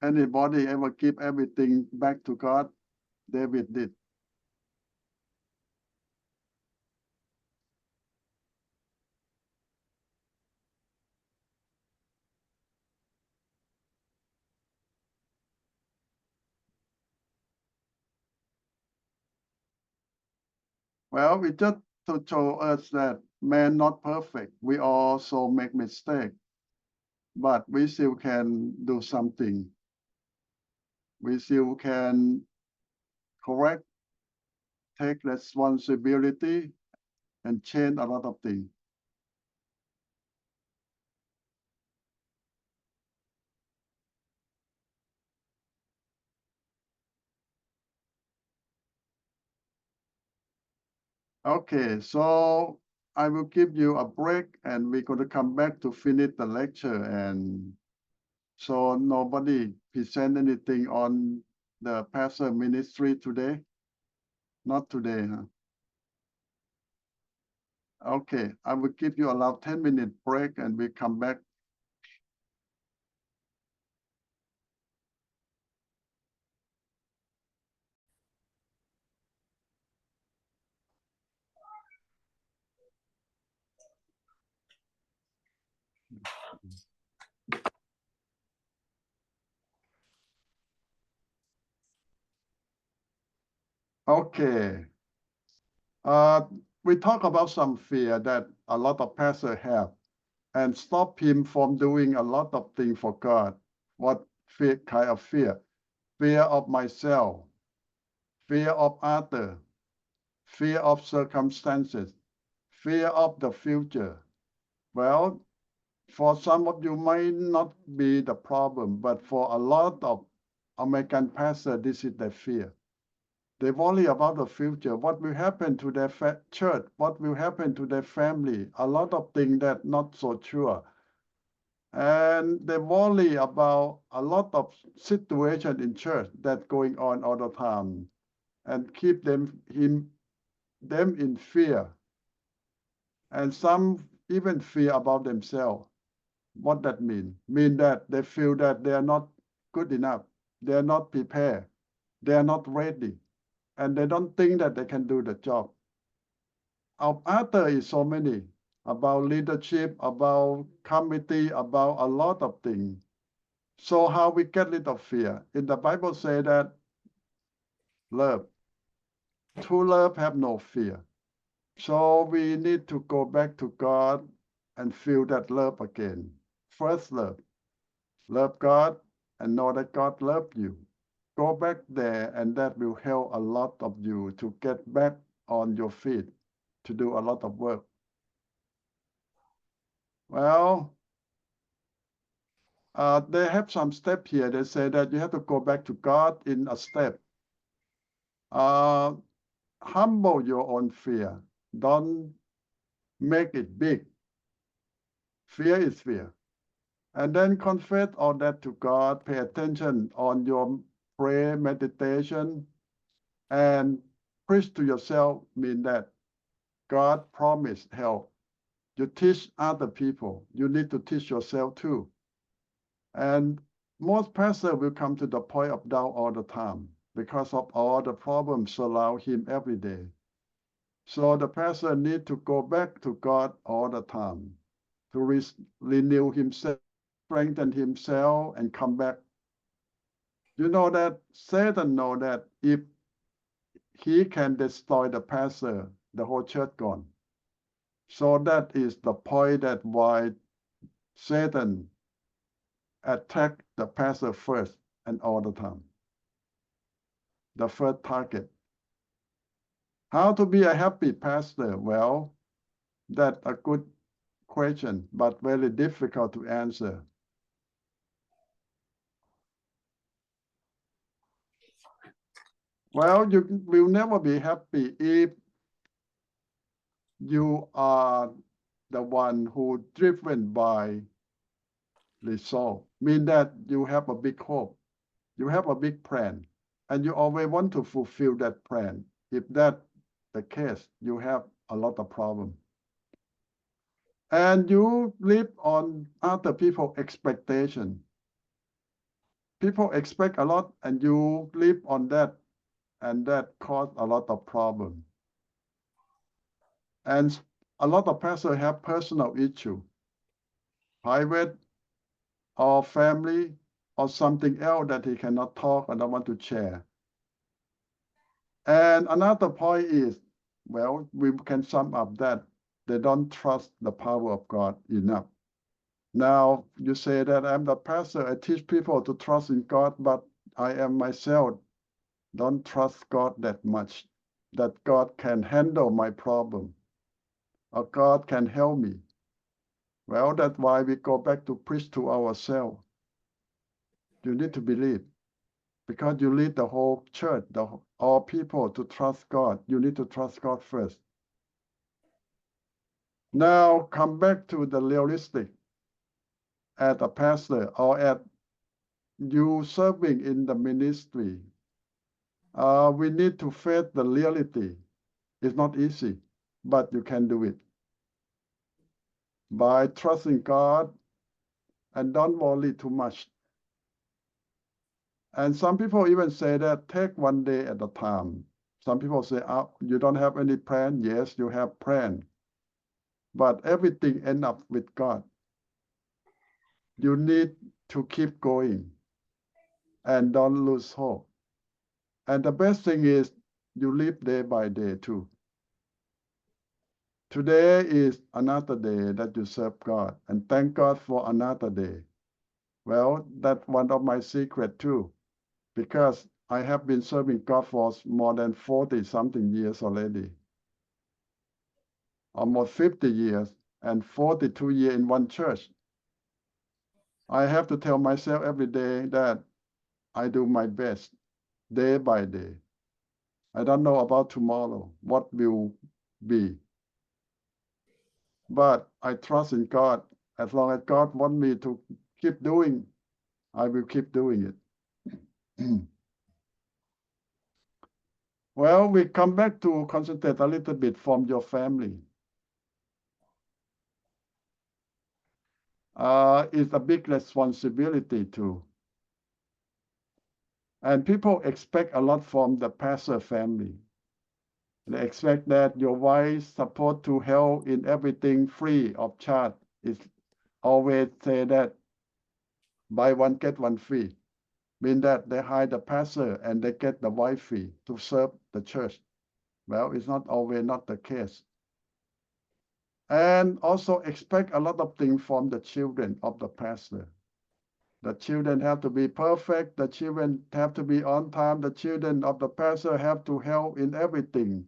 Anybody ever give everything back to God? David did. Well, we just to show us that man not perfect. We also make mistake, but we still can do something. We still can correct, take responsibility, and change a lot of things. Okay, so I will give you a break and we're going to come back to finish the lecture. And so nobody present anything on the Pastoral Ministry today? Not today, huh? Okay, I will give you about 10-minute break and we come back. Okay. We talk about some fear that a lot of pastors have and stop him from doing a lot of things for God. What fear, kind of fear? Fear of myself, fear of others, fear of circumstances, fear of the future. Well, for some of you might not be the problem, but for a lot of American pastors, this is their fear. They worry about the future, what will happen to their church, what will happen to their family, a lot of things that not so sure. And they worry about a lot of situation in church that going on all the time and keep them in fear. And some even fear about themselves. What that mean? Mean that they feel that they are not good enough, they are not prepared, they are not ready, and they don't think that they can do the job. After is so many about leadership, about committee, about a lot of things. So how we get rid of fear? In the Bible say that love, true love have no fear. So we need to go back to God and feel that love again. First love. Love God and know that God loves you. Go back there and that will help a lot of you to get back on your feet to do a lot of work. Well, they have some step here. They say that you have to go back to God in a step. Humble your own fear. Don't make it big. Fear is fear. And then confess all that to God. Pay attention on your prayer, meditation, and preach to yourself mean that God promised help. You teach other people. You need to teach yourself too. And most pastors will come to the point of doubt all the time because of all the problems surround him every day. So the pastor need to go back to God all the time to renew himself, strengthen himself, and come back. You know that Satan knows that if he can destroy the pastor, the whole church gone. So that is the point that why Satan attacked the pastor first and all the time. The first target. How to be a happy pastor? Well, that's a good question, but very difficult to answer. Well, you will never be happy if you are the one who driven by resolve. Mean that you have a big hope, you have a big plan, and you always want to fulfill that plan. If that's the case, you have a lot of problems. And you live on other people's expectation. People expect a lot, and you live on that, and that causes a lot of problems. And a lot of pastors have personal issue, private or family or something else that he cannot talk and don't want to share. And another point is, well, we can sum up that they don't trust the power of God enough. Now, you say that I'm the pastor, I teach people to trust in God, but I am myself, don't trust God that much, that God can handle my problem, or God can help me. Well, that's why we go back to preach to ourselves. You need to believe. Because you lead the whole church, all people to trust God. You need to trust God first. Now come back to the realistic as a pastor or at you serving in the ministry. We need to face the reality. It's not easy, but you can do it. By trusting God and don't worry too much. And some people even say that take one day at a time. Some people say, oh, you don't have any plan? Yes, you have plan. But everything ends up with God. You need to keep going and don't lose hope. And the best thing is you live day by day too. Today is another day that you serve God and thank God for another day. Well, that's one of my secrets too, because I have been serving God for more than 40-something years already. almost 50 years and 42 years in one church. I have to tell myself every day that I do my best day by day. I don't know about tomorrow, what will be. But I trust in God. As long as God wants me to keep doing, I will keep doing it. Well, we come back to concentrate a little bit from your family. It's a big responsibility too. And people expect a lot from the pastor family. They expect that your wife is supposed to help in everything free of charge. It's always say that buy one, get one free. Mean that they hire the pastor and they get the wife free to serve the church. Well, it's not always not the case. And also expect a lot of things from the children of the pastor. The children have to be perfect. The children have to be on time. The children of the pastor have to help in everything.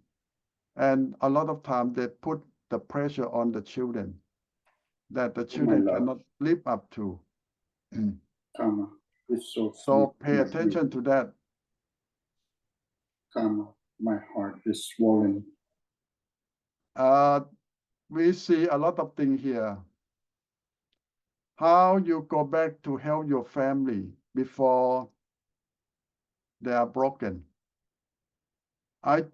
And a lot of times they put the pressure on the children that the children cannot live up to. Karma is So pay attention to that. Karma, my heart is swollen. We see a lot of things here. How you go back to help your family before they are broken. I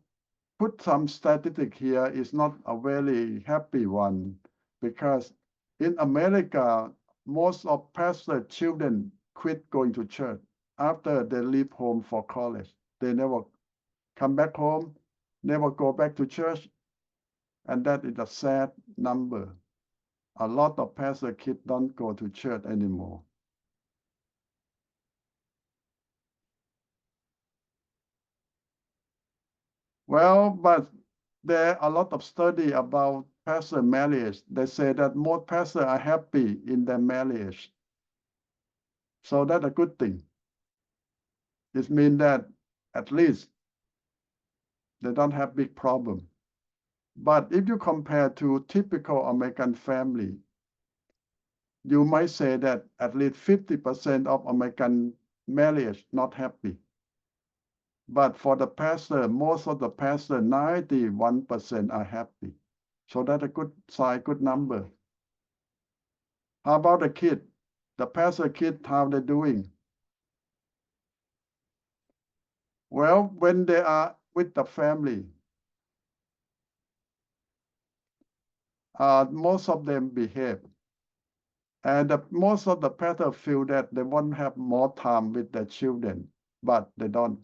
put some statistic here. It's not a very happy one because in America, most of pastor children quit going to church after they leave home for college. They never come back home, never go back to church. And that is a sad number. A lot of pastor kids don't go to church anymore. Well, but there are a lot of study about pastor marriage. They say that most pastors are happy in their marriage. So that's a good thing. It means that at least they don't have big problem. But if you compare to typical American family, you might say that at least 50% of American marriage not happy. But for the pastor, most of the pastor, 91% are happy. So that's a good sign, good number. How about the kid? The pastor kid, how they doing? Well, when they are with the family, most of them behave. And most of the pastors feel that they want to have more time with their children, but they don't.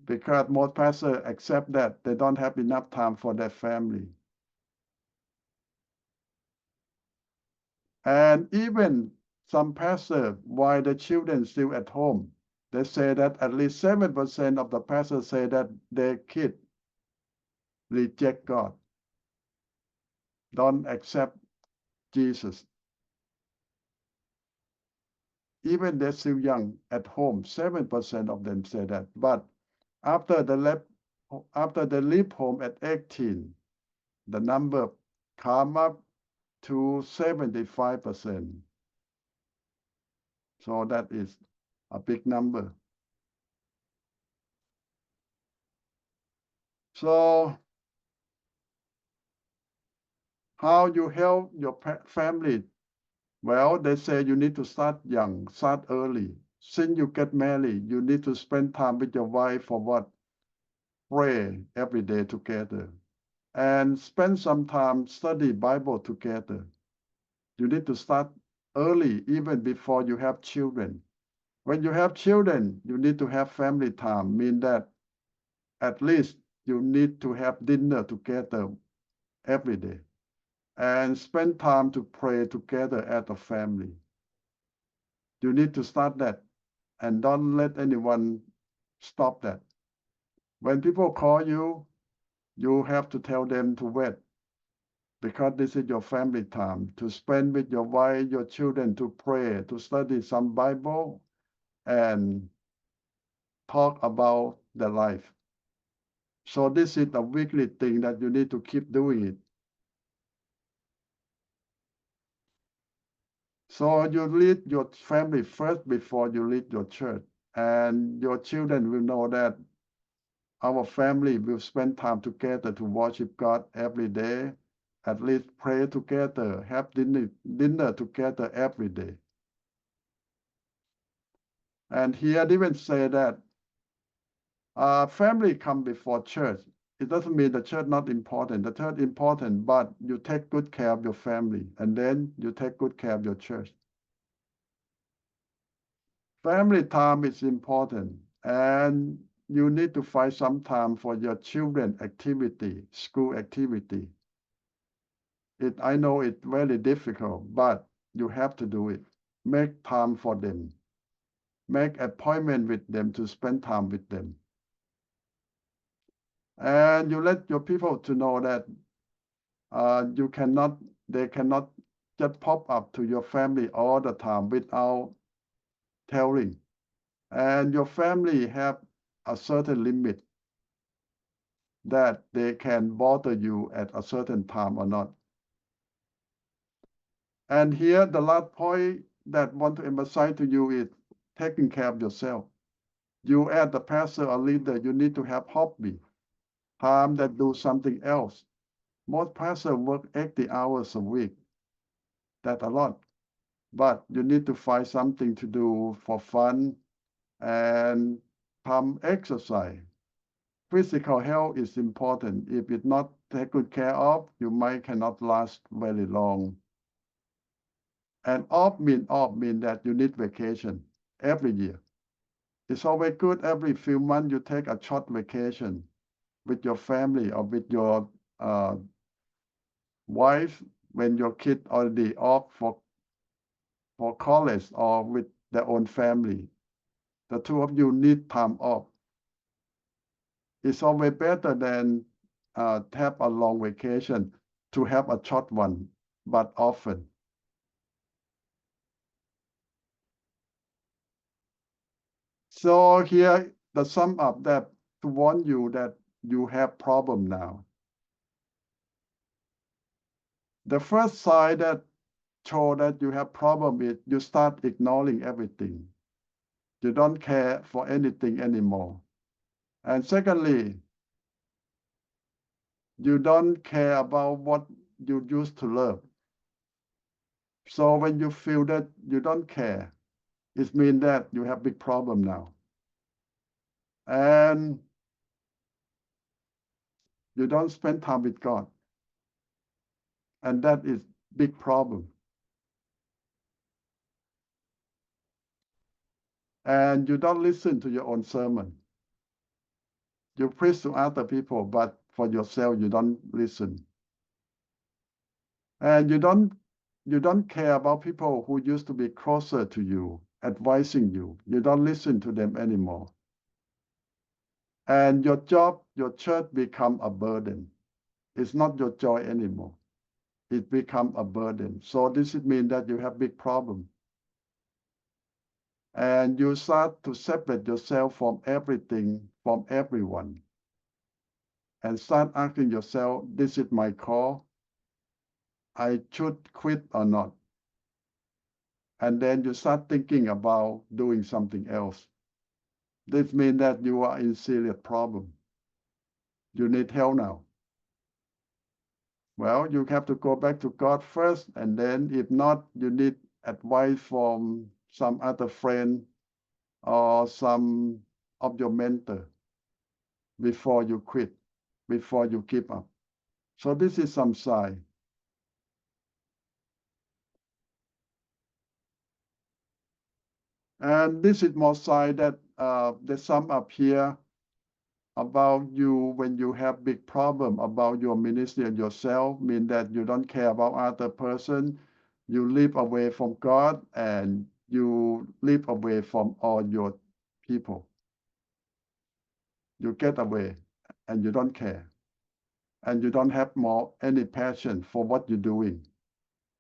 Because most pastors accept that they don't have enough time for their family. And even some pastors, while the children still at home, they say that at least 7% of the pastors say that their kid reject God, don't accept Jesus. Even they're still young at home, 7% of them say that. But after they leave home at 18, the number come up to 75%. So that is a big number. So how you help your family? Well, they say you need to start young, start early. Since you get married, you need to spend time with your wife for what? Pray every day together. And spend some time study Bible together. You need to start early, even before you have children. When you have children, you need to have family time, mean that at least you need to have dinner together every day and spend time to pray together as a family. You need to start that and don't let anyone stop that. When people call you, you have to tell them to wait because this is your family time to spend with your wife, your children, to pray, to study some Bible and talk about their life. So this is a weekly thing that you need to keep doing it. So you lead your family first before you lead your church, and your children will know that our family will spend time together to worship God every day, at least pray together, have dinner together every day. And here they even say that family come before church. It doesn't mean the church not important. The church important, but you take good care of your family, and then you take good care of your church. Family time is important, and you need to find some time for your children activity, school activity. I know it's very difficult, but you have to do it. Make time for them. Make appointment with them to spend time with them. And you let your people to know that they cannot just pop up to your family all the time without telling. And your family have a certain limit that they can bother you at a certain time or not. And here, the last point that I want to emphasize to you is taking care of yourself. You as the pastor or leader, you need to have hobby, time that do something else. Most pastors work 80 hours a week. That's a lot. But you need to find something to do for fun and some exercise. Physical health is important. If it's not taken good care of, you cannot last very long. And off mean that you need vacation every year. It's always good every few months you take a short vacation with your family or with your wife when your kid already off for college or with their own family. The two of you need time off. It's always better than have a long vacation to have a short one, but often. So here, the sum up that to warn you that you have problem now. The first sign that show that you have problem is you start ignoring everything. You don't care for anything anymore. And secondly, you don't care about what you used to love. So when you feel that you don't care, it means that you have big problem now. And you don't spend time with God. And that is big problem. And you don't listen to your own sermon. You preach to other people, but for yourself, you don't listen. And you don't care about people who used to be closer to you, advising you. You don't listen to them anymore. And your job, your church become a burden. It's not your joy anymore. It become a burden. So this means that you have big problem. And you start to separate yourself from everything, from everyone. And start asking yourself, this is my call. I should quit or not. And then you start thinking about doing something else. This means that you are in serious problem. You need help now. Well, you have to go back to God first, and then if not, you need advice from some other friend or some of your mentor before you quit, before you give up. So this is some sign. And this is more sign that they sum up here about you when you have big problem about your ministry and yourself, mean that you don't care about other person, you live away from God, and you live away from all your people. You get away and you don't care. And you don't have more any passion for what you're doing.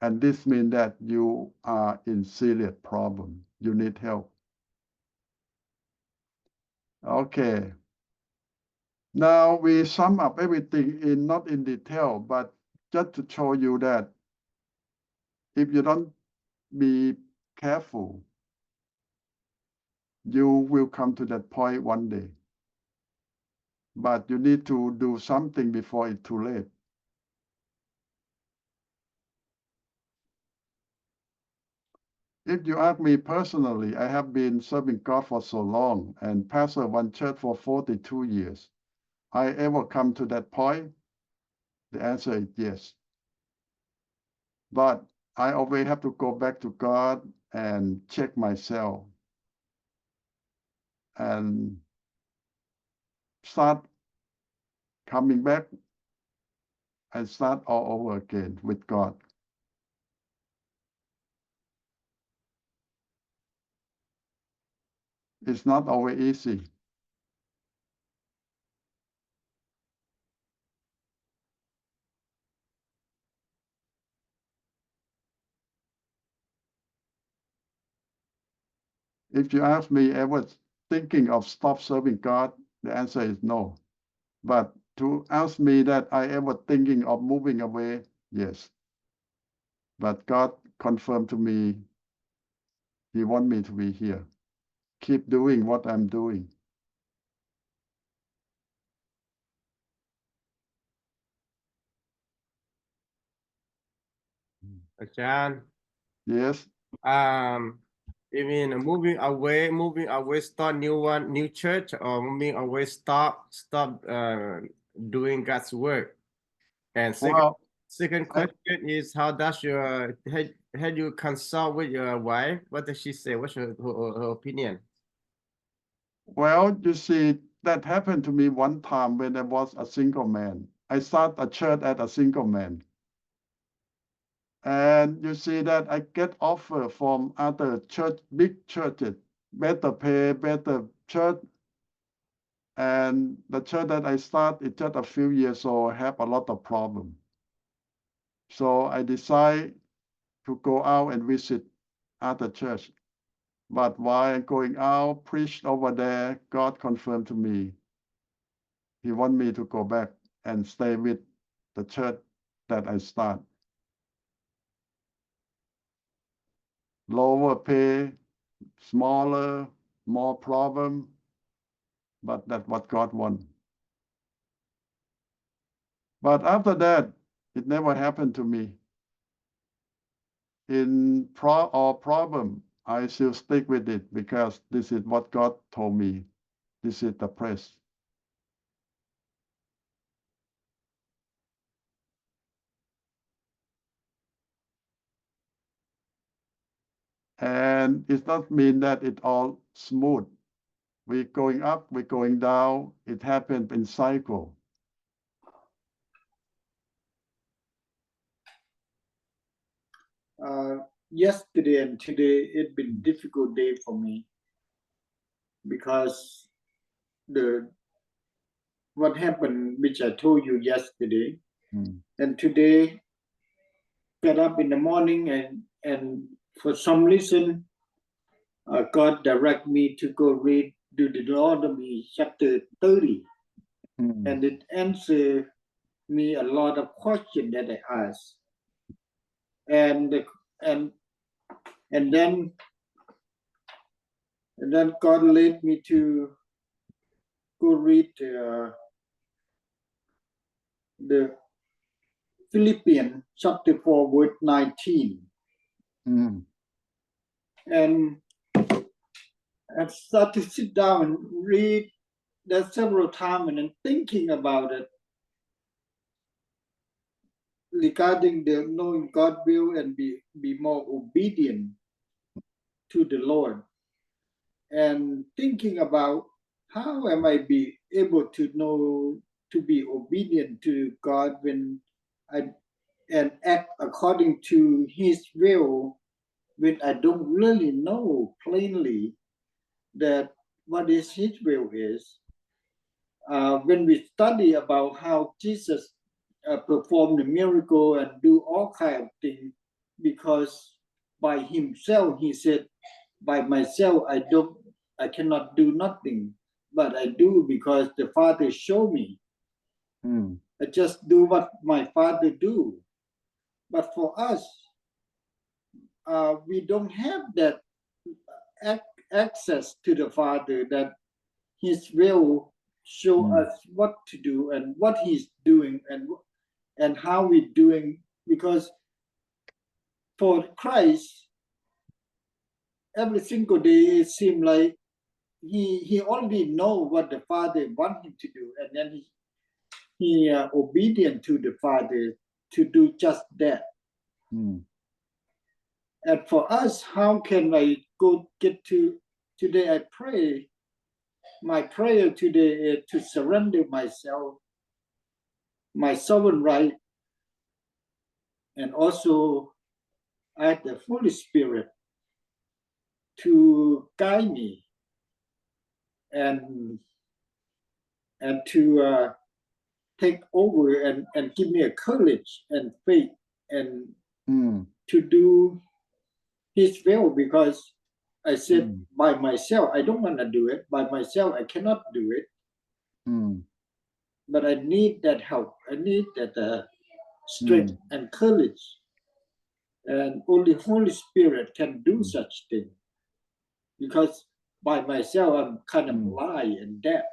And this means that you are in serious problem. You need help. Okay. Now we sum up everything in not in detail, but just to show you that if you don't be careful, you will come to that point one day. But you need to do something before it's too late. If you ask me personally, I have been serving God for so long and pastor one church for 42 years. I ever come to that point? The answer is yes. But I always have to go back to God and check myself and start coming back and start all over again with God. It's not always easy. If you ask me, ever thinking of stop serving God, the answer is no. But to ask me that I ever thinking of moving away, yes. But God confirmed to me, He want me to be here. Keep doing what I'm doing. John. Yes. You mean moving away, start new church, or moving away, stop doing God's work? And second question is, how does your had you consult with your wife? What does she say? What's her opinion? Well, you see, that happened to me one time when I was a single man. I started a church as a single man. And you see that I get offer from other church, big churches, better pay, better church. And the church that I start is just a few years old, have a lot of problem. So I decide to go out and visit other church. But while I'm going out, preached over there, God confirmed to me, He want me to go back and stay with the church that I start. Lower pay, smaller, more problem, but that's what God wants. But after that, it never happened to me. In problem, I still stick with it because this is what God told me. This is the place. And it doesn't mean that it's all smooth. We're going up, we're going down. It happens in cycle. Yesterday and today, it's been difficult day for me because what happened, which I told you yesterday, and today, get up in the morning and for some reason, God direct me to go read Deuteronomy chapter 30, and it answered me a lot of questions that I asked, and then God led me to go read the Philippians chapter 4 verse 19. And I started to sit down and read that several times and then thinking about it regarding the knowing God's will and be more obedient to the Lord, and thinking about how am I be able to know to be obedient to God when I and act according to His will when I don't really know plainly that what is His will is. When we study about how Jesus performed the miracle and do all kind of things, because by Himself He said, by myself I cannot do nothing. but I do because the Father showed me. I just do what my Father do. But for us, we don't have that access to the Father, that His will show us what to do and what He's doing and how we're doing. Because for Christ, every single day it seems like he already know what the Father want him to do, and then he obedient to the Father to do just that. And for us, how can I get to today? I pray. My prayer today is to surrender myself, my sovereign right, and also ask the Holy Spirit to guide me and to take over and give me a courage and faith and to do His will, because I said by myself, I don't want to do it. By myself, I cannot do it. But I need that help. I need that strength and courage. And only Holy Spirit can do such thing. Because by myself, I'm kind of blind and deaf.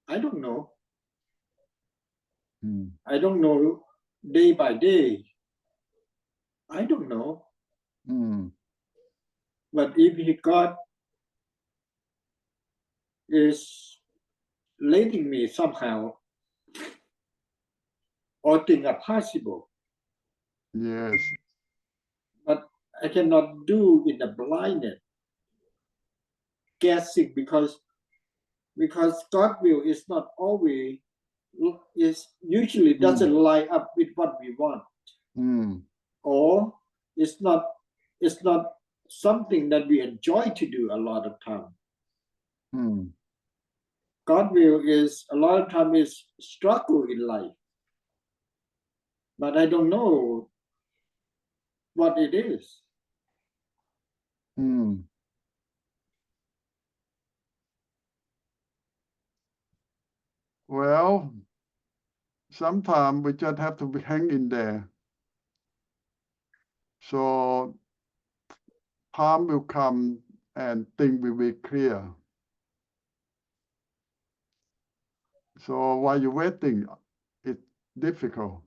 I don't know. I don't know day by day. I don't know. But if God is leading me somehow, all things are possible. Yes. But I cannot do in the blindness, guessing, because God's will is not always, is usually doesn't line up with what we want, or it's not something that we enjoy to do a lot of time. God's will is a lot of time is struggle in life, but I don't know what it is. Well, sometimes we just have to hang in there. So time will come and things will be clear. So while you're waiting, it's difficult.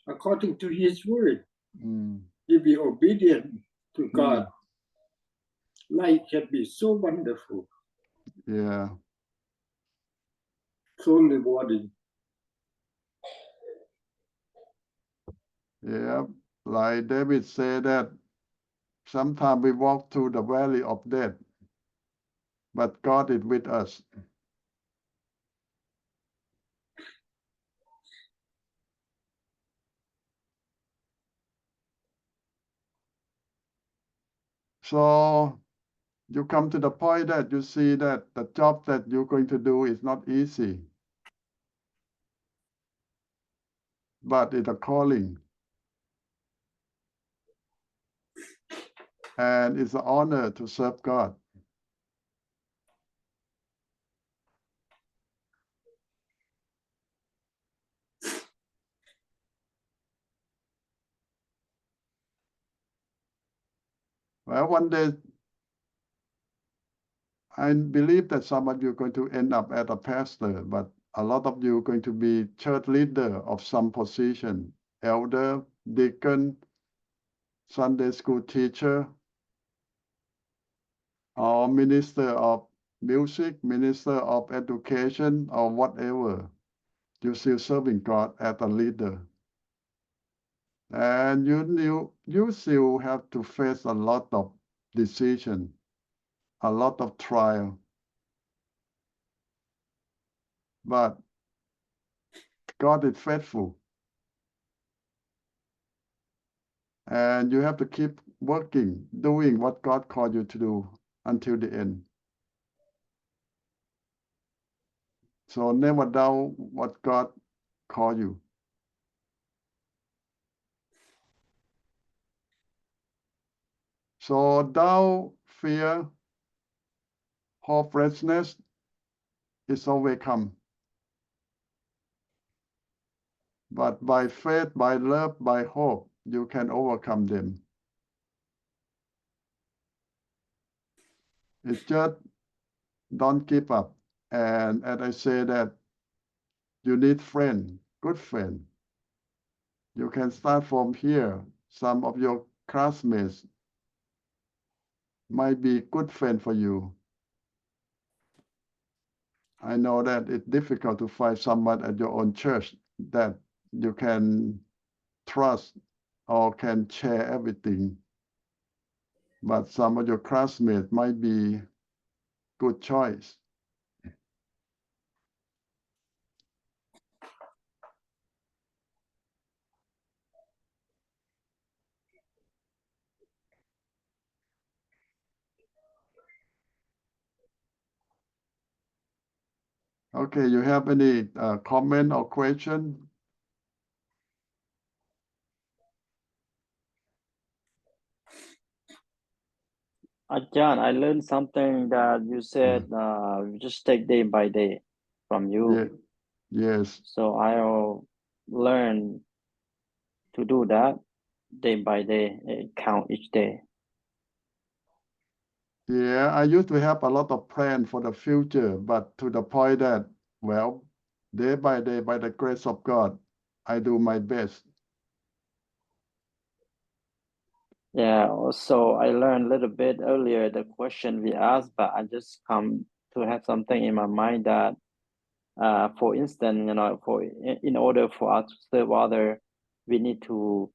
According to His word, if we obedient to God, life can be so wonderful, Yeah. so rewarding. Yeah. Like David said that sometimes we walk through the valley of death, but God is with us. So you come to the point that you see that the job that you're going to do is not easy, but it's a calling. And it's an honor to serve God. Well, one day, I believe that some of you are going to end up as a pastor, but a lot of you are going to be church leader of some position, elder, deacon, Sunday school teacher, or minister of music, minister of education, or whatever. You're still serving God as a leader. And you still have to face a lot of decision, a lot of trial. But God is faithful. And you have to keep working, doing what God called you to do until the end. So never doubt what God called you. So doubt, fear, hopelessness is always come. But by faith, by love, by hope, you can overcome them. It's just don't give up. And as I say that you need friend, good friend. You can start from here. Some of your classmates might be good friend for you. I know that it's difficult to find someone at your own church that you can trust or can share everything. But some of your classmates might be good choice. Okay, you have any comment or question? John, I learned something that you said, just take day by day from you. Yeah. Yes. So I'll learn to do that day by day, count each day. Yeah, I used to have a lot of plan for the future, but to the point that, well, day by day, by the grace of God, I do my best. Yeah, also I learned a little bit earlier the question we asked, but I just come to have something in my mind that, for instance, in order for us to serve others, we need to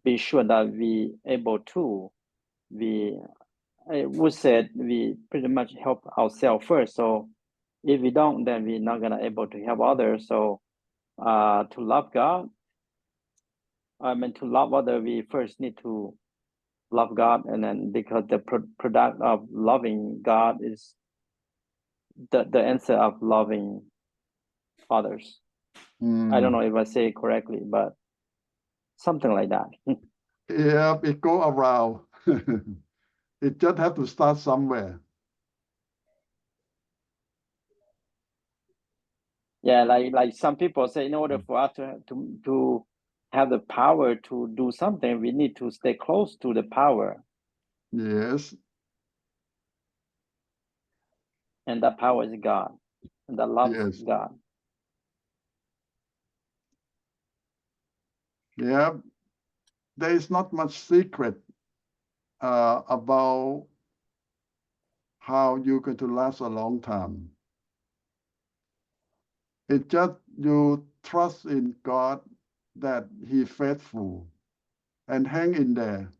be sure that we able to. I would say we pretty much help ourselves first. So if we don't, then we're not gonna able to help others. So to love God, to love others, we first need to love God, and then because the product of loving God is the answer of loving others. I don't know if I say it correctly, but something like that. Yeah, it go around. It just have to start somewhere. Yeah, like some people say, in order for us to have the power to do something, we need to stay close to the power. Yes. And that power is God. And that love is God. Yeah. There is not much secret about how you're going to last a long time. It's just you trust in God that He's faithful and hang in there.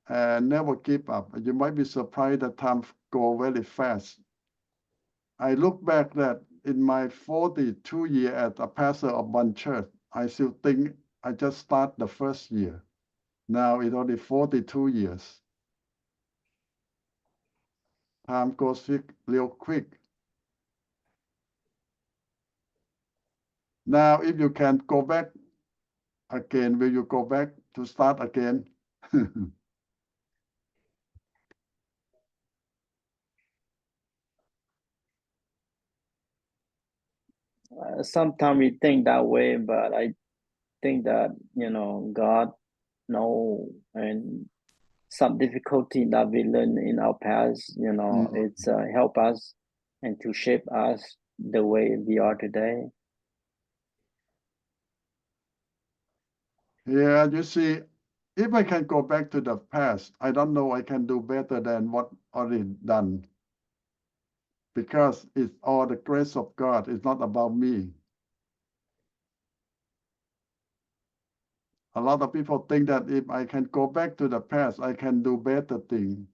And never give up. You might be surprised that time go very fast. I look back that in my 42 years as a pastor of one church, I still think I just start the first year. Now it's only 42 years. Time goes real quick. Now, if you can go back again, will you go back to start again? Sometimes we think that way, but I think that, God knows, and some difficulty that we learn in our past, it's help us and to shape us the way we are today. Yeah, you see, if I can go back to the past, I don't know I can do better than what already done. Because it's all the grace of God. It's not about me. A lot of people think that if I can go back to the past, I can do better things.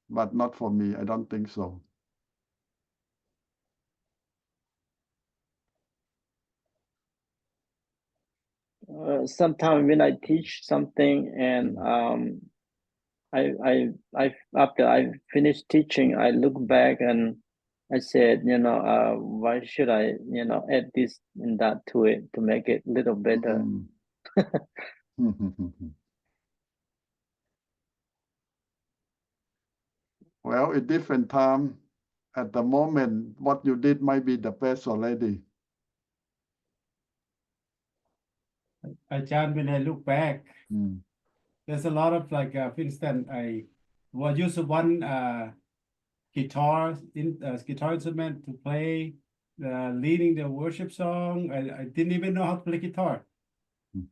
But not for me. I don't think so. Sometimes when I teach something and I after I finished teaching, I look back and I said, why should I, add this and that to it to make it a little better? Well, at different time, at the moment, what you did might be the best already. Ajahn, when I look back, Mm. there's a lot of like, for instance, I was use one guitar instrument to play, leading the worship song. I didn't even know how to play guitar,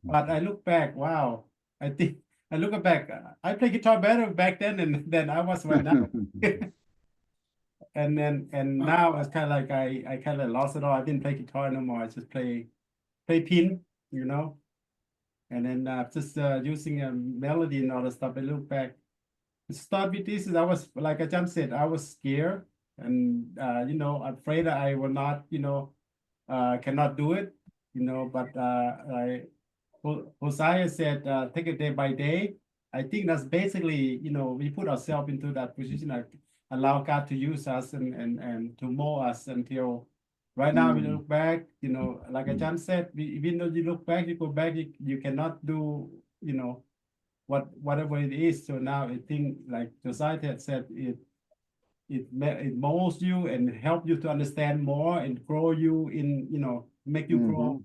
but I look back, wow, I think I look back, I play guitar better back then than I was right now. And now it's kind of like I kind of lost it all. I didn't play guitar no more. I just play pin, you know, and then just using a melody and all the stuff. I look back. Start with this is I was like Ajahn said, I was scared and you know, afraid that I will not, you know, cannot do it, you know, but Hosea said, take it day by day. I think that's basically, you know, we put ourselves into that position, like allow God to use us and to mold us until right now we look back, you know, like Ajahn said, even though you look back, you go back, you cannot do, you know, whatever it is. So now I think, like Josiah had said, it molds you and help you to understand more and grow you in, you know, make you grow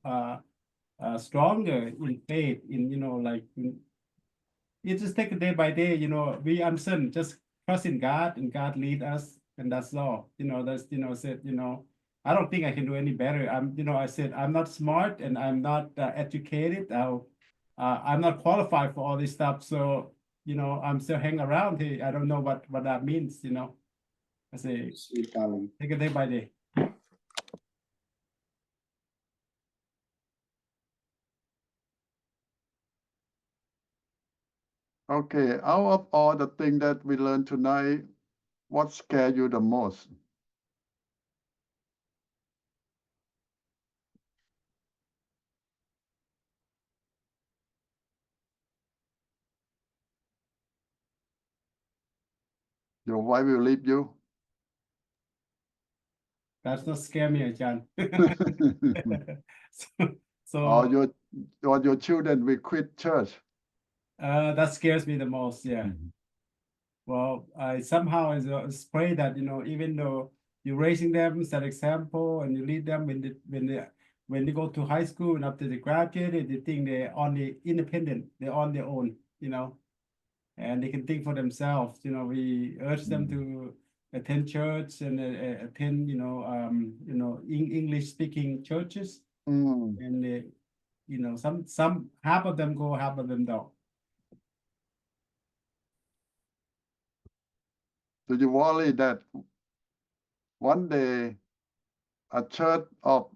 stronger in faith, in, you know, like you just take it day by day, you know, be uncertain, just trust in God and God lead us, and that's all. You know, that's, you know, said, you know, I don't think I can do any better. You know, I said I'm not smart and I'm not educated. I'm not qualified for all this stuff. So, you know, I'm still hanging around here. I don't know what that means, you know. I say, Sweet darling. take it day by day. Okay, out of all the things that we learned tonight, what scared you the most? Your wife will leave you? That's not scare me, Ajahn. Or so your children will quit church? that scares me the most, yeah. Well, I somehow is pray that, you know, even though you're raising them, set example, and you lead them when they go to high school and after they graduate, they think they're only independent, they're on their own, you know, and they can think for themselves. You know, we urge them to attend church and attend, you know, English speaking churches, and you know, some half of them go, half of them don't. Do you worry that one day a church of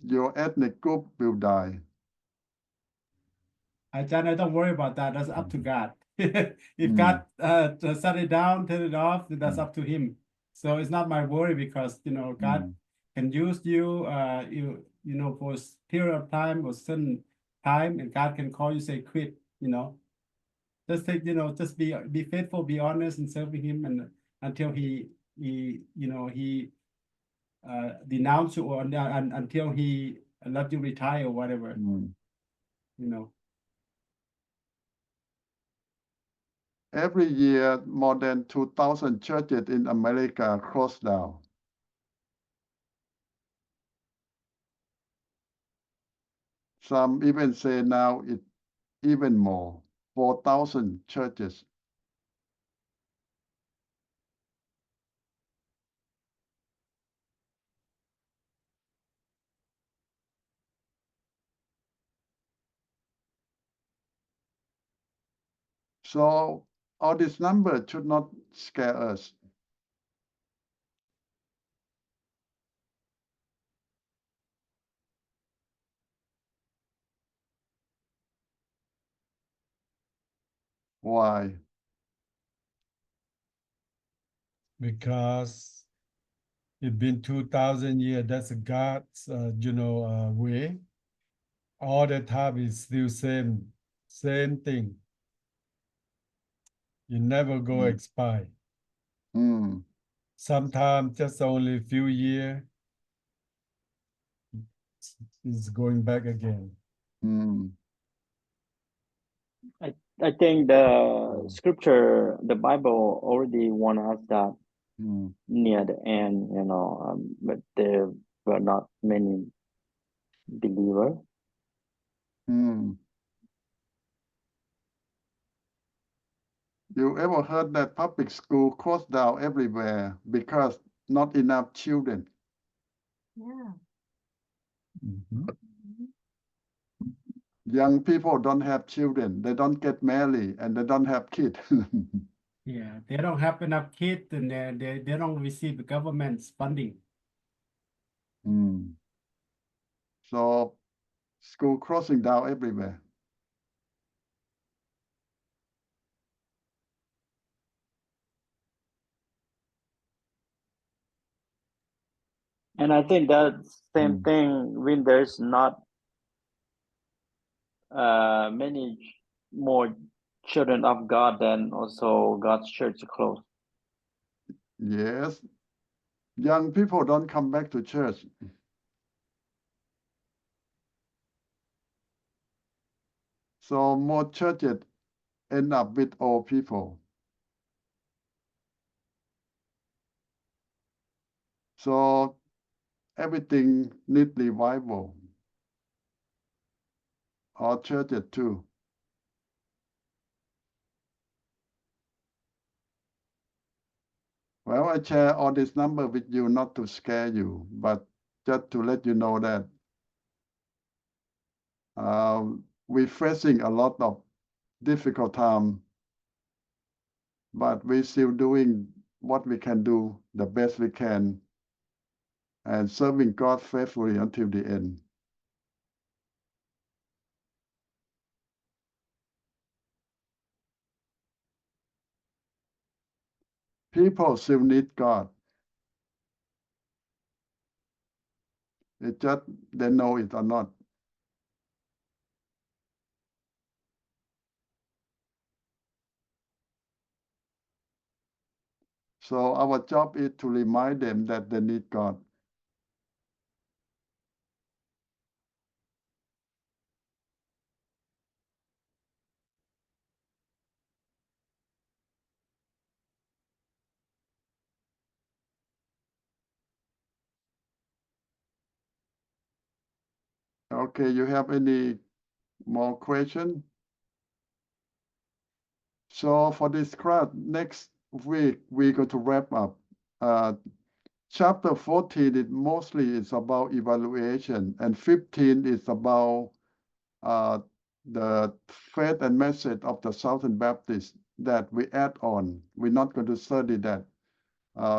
your ethnic group will die? Ajahn, I don't worry about that. That's up to God. If God shut it down, turn it off, that's up to Him. So it's not my worry because, you know, God can use you, you know, for a period of time or certain time, and God can call you, say, quit, you know. Just take, you know, just be faithful, be honest, and serving Him, and until He you know, He denounce you, or until He let you retire or whatever, you know. Every year, more than 2,000 churches in America close down. Some even say now it's even more, 4,000 churches. So all this number should not scare us. Why? Because it's been 2,000 years. That's God's, you know, way. All the time is still same thing. You never go expire. Sometimes just only a few years is going back again. I think the scripture, the Bible already warned us that near the end, but there were not many believers. You ever heard that public school closed down everywhere because not enough children? Yeah. Young people don't have children, they don't get married, and they don't have kids. Yeah, they don't have enough kids and they don't receive the government's funding. So school closing down everywhere. And I think that same thing when there's not many more children of God, then also God's church closed. Yes. Young people don't come back to church. So more churches end up with old people. So everything needs revival. Our churches too. Well, I share all this number with you not to scare you, but just to let you know that we're facing a lot of difficult time, but we're still doing what we can do, the best we can, and serving God faithfully until the end. People still need God. It's just they know it or not. So our job is to remind them that they need God. Okay, you have any more questions? So for this class, next week, we're going to wrap up. Chapter 14 is mostly about evaluation, and 15 is about the faith and message of the Southern Baptist that we add on. We're not going to study that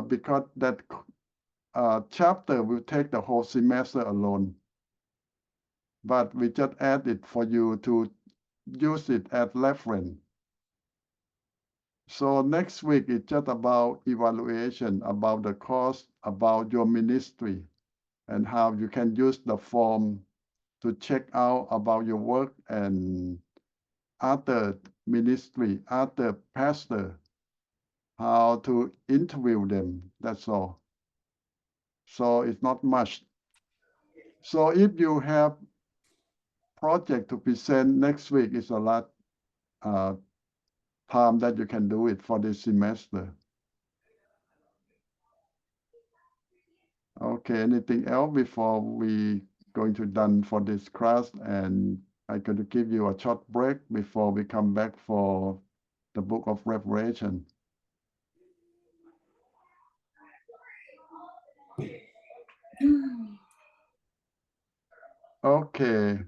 because that chapter will take the whole semester alone. But we just add it for you to use it as reference. So next week is just about evaluation, about the course, about your ministry, and how you can use the form to check out about your work and other ministry, other pastor, how to interview them. That's all. So it's not much. So if you have project to present next week, it's a lot time that you can do it for this semester. Okay, anything else before we going to done for this class? And I'm going to give you a short break before we come back for the book of Revelation. Okay.